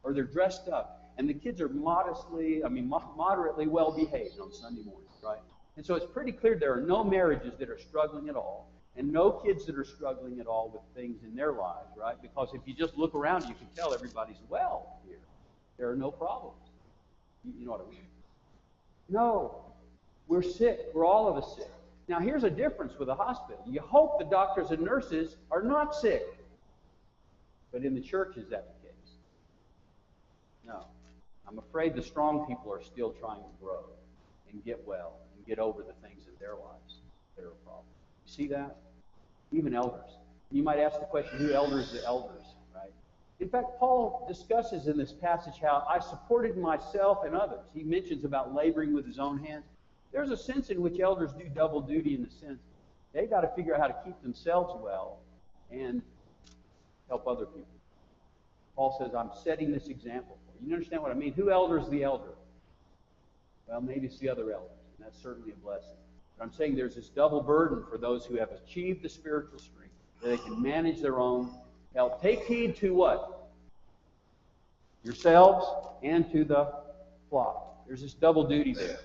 or they're dressed up, and the kids are moderately well behaved on Sunday mornings, right? And so it's pretty clear there are no marriages that are struggling at all, and no kids that are struggling at all with things in their lives, right? Because if you just look around, you can tell everybody's well here. There are no problems. You know what I mean? No. We're sick. We're all of us sick. Now, here's a difference with a hospital. You hope the doctors and nurses are not sick. But in the church, is that the case? No. I'm afraid the strong people are still trying to grow and get well and get over the things in their lives that are a problem. You see that? Even elders. You might ask the question, who elders the elders, right? In fact, Paul discusses in this passage how I supported myself and others. He mentions about laboring with his own hands. There's a sense in which elders do double duty in the sense they've got to figure out how to keep themselves well and help other people. Paul says, I'm setting this example for you. You understand what I mean? Who elders the elder? Well, maybe it's the other elders, and that's certainly a blessing. But I'm saying there's this double burden for those who have achieved the spiritual strength, that they can manage their own health. Take heed to what? Yourselves and to the flock. There's this double duty there.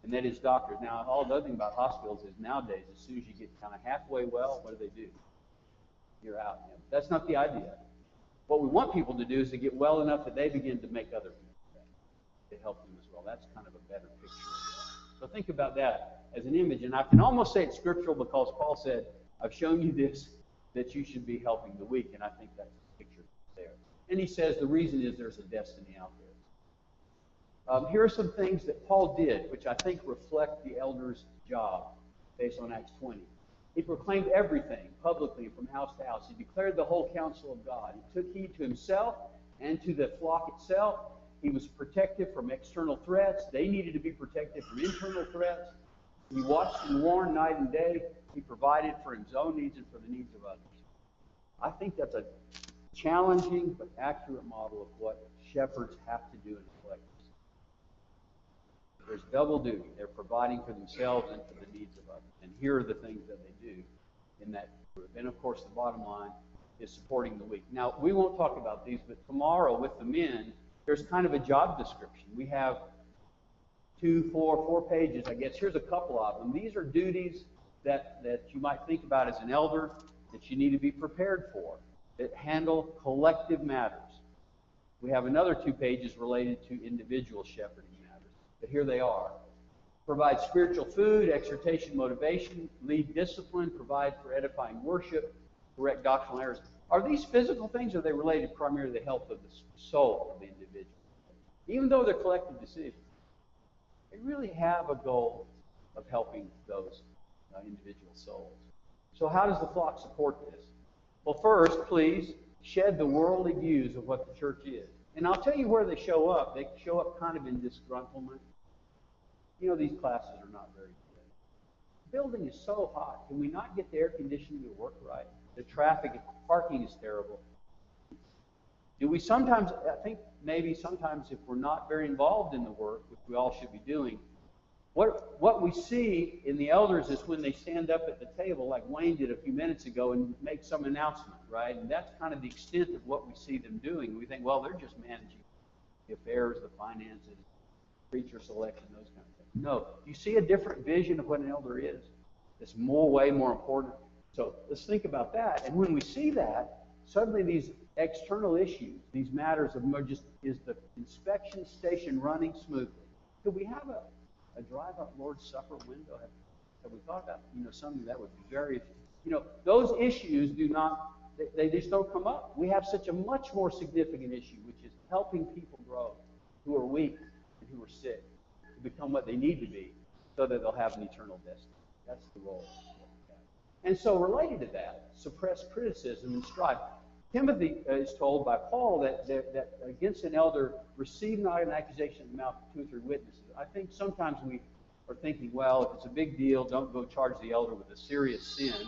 And that is doctors. Now, all the other thing about hospitals is nowadays, as soon as you get kind of halfway well, what do? You're out. That's not the idea. What we want people to do is to get well enough that they begin to make other people better, to help them as well. That's kind of a better picture. So think about that as an image. And I can almost say it's scriptural because Paul said, I've shown you this, that you should be helping the weak. And I think that's the picture there. And he says the reason is there's a destiny out there. Here are some things that Paul did, which I think reflect the elder's job based on Acts 20. He proclaimed everything publicly from house to house. He declared the whole counsel of God. He took heed to himself and to the flock itself. He was protective from external threats. They needed to be protected from internal threats. He watched and warned night and day. He provided for his own needs and for the needs of others. I think that's a challenging but accurate model of what shepherds have to do in a collective. There's double duty. They're providing for themselves and for the needs of others. And here are the things that they do in that group. And of course, the bottom line is supporting the weak. Now, we won't talk about these, but tomorrow with the men, there's kind of a job description. We have 4 pages, I guess. Here's a couple of them. These are duties that you might think about as an elder that you need to be prepared for, that handle collective matters. We have another 2 pages related to individual shepherding. But here they are. Provide spiritual food, exhortation, motivation, lead discipline, provide for edifying worship, correct doctrinal errors. Are these physical things, or are they related primarily to the health of the soul of the individual? Even though they're collective decisions, they really have a goal of helping those individual souls. So how does the flock support this? Well, first, please shed the worldly views of what the church is. And I'll tell you where they show up. They show up kind of in disgruntlement. You know, these classes are not very good. The building is so hot. Can we not get the air conditioning to work right? The traffic, parking is terrible. Do we sometimes, I think maybe sometimes if we're not very involved in the work, which we all should be doing, what we see in the elders is when they stand up at the table, like Wayne did a few minutes ago, and make some announcement, right? And that's kind of the extent of what we see them doing. We think, well, they're just managing the affairs, the finances, preacher selection, those kind of things. No, you see a different vision of what an elder is. It's way more important. So let's think about that. And when we see that, suddenly these external issues, these matters of just, is the inspection station running smoothly? Could we have a drive-up Lord's Supper window? Have we thought about, something that would be very, those issues do not, they just don't come up. We have such a much more significant issue, which is helping people grow who are weak and who are sick to become what they need to be so that they'll have an eternal destiny. That's the role. And so related to that, suppress criticism and strife. Timothy is told by Paul that against an elder, receive not an accusation in the mouth of 2 or 3 witnesses. I think sometimes we are thinking, well, if it's a big deal, don't go charge the elder with a serious sin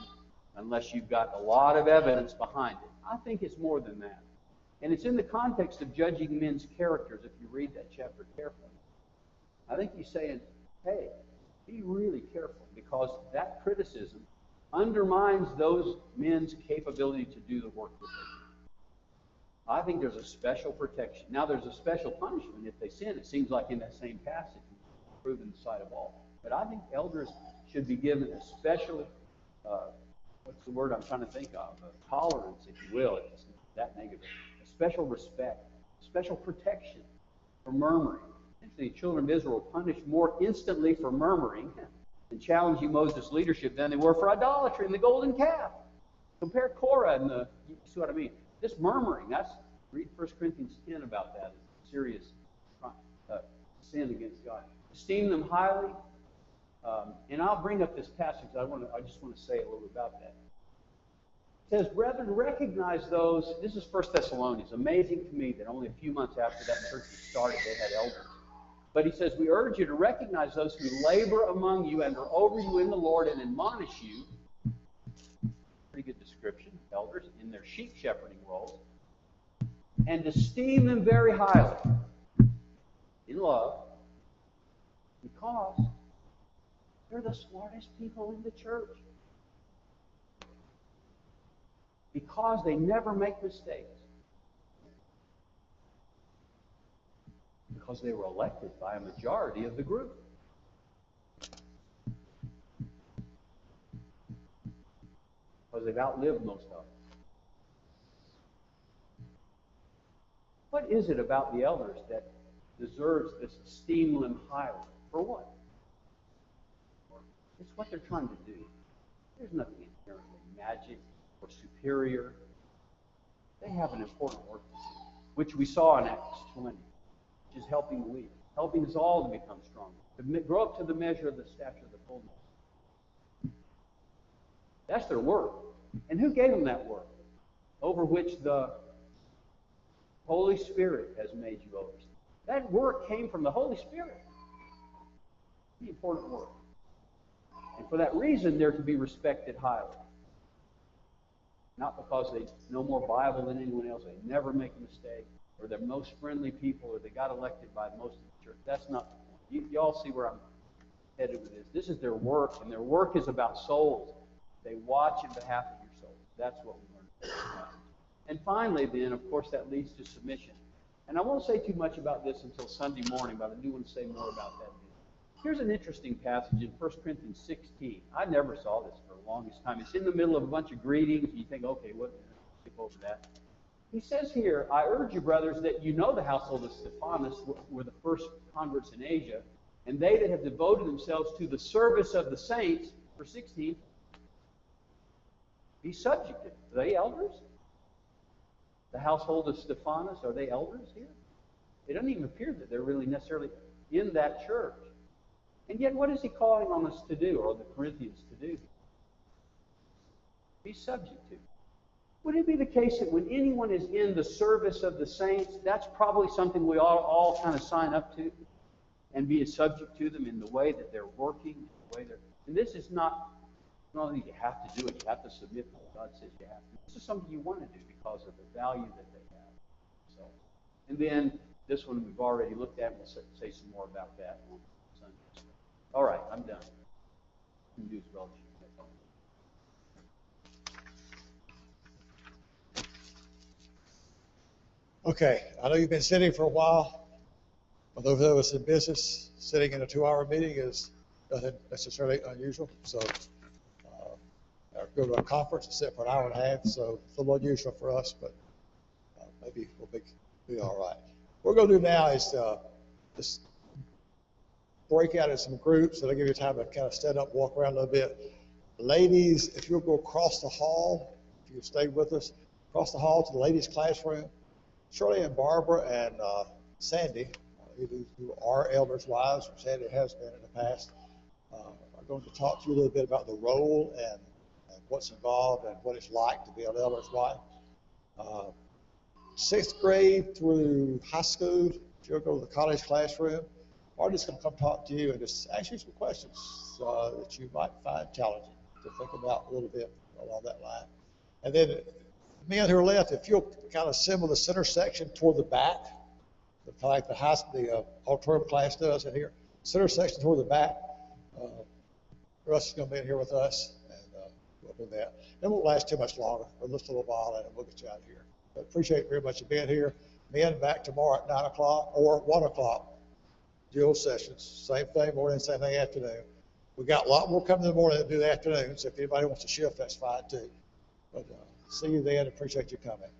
unless you've got a lot of evidence behind it. I think it's more than that. And it's in the context of judging men's characters, if you read that chapter carefully. I think he's saying, hey, be really careful, because that criticism undermines those men's capability to do the work that they do. I think there's a special protection. Now, there's a special punishment if they sin. It seems like in that same passage, proven the sight of all. But I think elders should be given a special, what's the word I'm trying to think of? A tolerance, if you will. It's that negative. A special respect, special protection for murmuring. And the children of Israel were punished more instantly for murmuring and challenging Moses' leadership than they were for idolatry and the golden calf. Compare Korah and you see what I mean? This murmuring, read 1 Corinthians 10 about that. It's a serious sin against God. Esteem them highly. And I'll bring up this passage. I just want to say a little bit about that. It says, brethren, recognize those. This is 1 Thessalonians. Amazing to me that only a few months after that church was started, they had elders. But he says, we urge you to recognize those who labor among you and are over you in the Lord and admonish you. Pretty good description, elders, in their sheep shepherding roles. And esteem them very highly in love, because they're the smartest people in the church. Because they never make mistakes. Because they were elected by a majority of the group. Because they've outlived most of them. What is it about the elders that deserves this esteem them highly? For what? It's what they're trying to do. There's nothing inherently magic or superior. They have an important work to do, which we saw in Acts 20. Which is helping the weak, helping us all to become stronger, to grow up to the measure of the stature of the fullness. That's their work. And who gave them that work? Over which the Holy Spirit has made you overseers. That work came from the Holy Spirit. The important work. And for that reason, they're to be respected highly. Not because they know more Bible than anyone else, they never make a mistake, or they're most friendly people, or they got elected by most of the church. That's not the point. You all see where I'm headed with this. This is their work, and their work is about souls. They watch in behalf of your souls. That's what we learn from this passage. And finally, then, of course, that leads to submission. And I won't say too much about this until Sunday morning, but I do want to say more about that. Here's an interesting passage in 1 Corinthians 16. I never saw this for the longest time. It's in the middle of a bunch of greetings. You think, okay, what? Skip over that. He says here, I urge you, brothers, that you know the household of Stephanas were the first converts in Asia, and they that have devoted themselves to the service of the saints, verse 16, be subject to. Are they elders? The household of Stephanas, are they elders here? It doesn't even appear that they're really necessarily in that church. And yet, what is he calling on us to do, or the Corinthians to do? Be subject to. Would it be the case that when anyone is in the service of the saints, that's probably something we all kind of sign up to and be subject to them in the way that they're working, the way they're... And this is not only you have to do it, you have to submit to what God says you have to. This is something you want to do because of the value that they have. So, and then this one we've already looked at. We'll say some more about that on Sunday. All right, I'm done. You can do as well as you like. Okay, I know you've been sitting for a while. For those of us in business, sitting in a 2-hour meeting is nothing necessarily unusual. So I go to a conference and sit for an hour and a half, so it's a little unusual for us, but maybe we'll be all right. What we're going to do now is just break out in some groups, so I'll give you time to kind of stand up, walk around a little bit. Ladies, if you'll go across the hall, if you stay with us, across the hall to the ladies' classroom, Shirley and Barbara and Sandy, who are elders' wives, or Sandy has been in the past, are going to talk to you a little bit about the role and what's involved and what it's like to be an elder's wife. 6th grade through high school, if you'll go to the college classroom, Marty's going to come talk to you and just ask you some questions that you might find challenging to think about a little bit along that line. And then men who are left, if you'll kind of assemble the center section toward the back, like the auditorium class does in here, center section toward the back, Russ is going to be in here with us, and we'll do that. It won't last too much longer. We'll just a little while, and we'll get you out of here. But appreciate very much you being here. Men back tomorrow at 9 o'clock or 1 o'clock. Dual sessions, same thing morning, same thing afternoon. We got a lot more coming in the morning than do the afternoon, so if anybody wants to shift, that's fine too. But see you then. Appreciate you coming.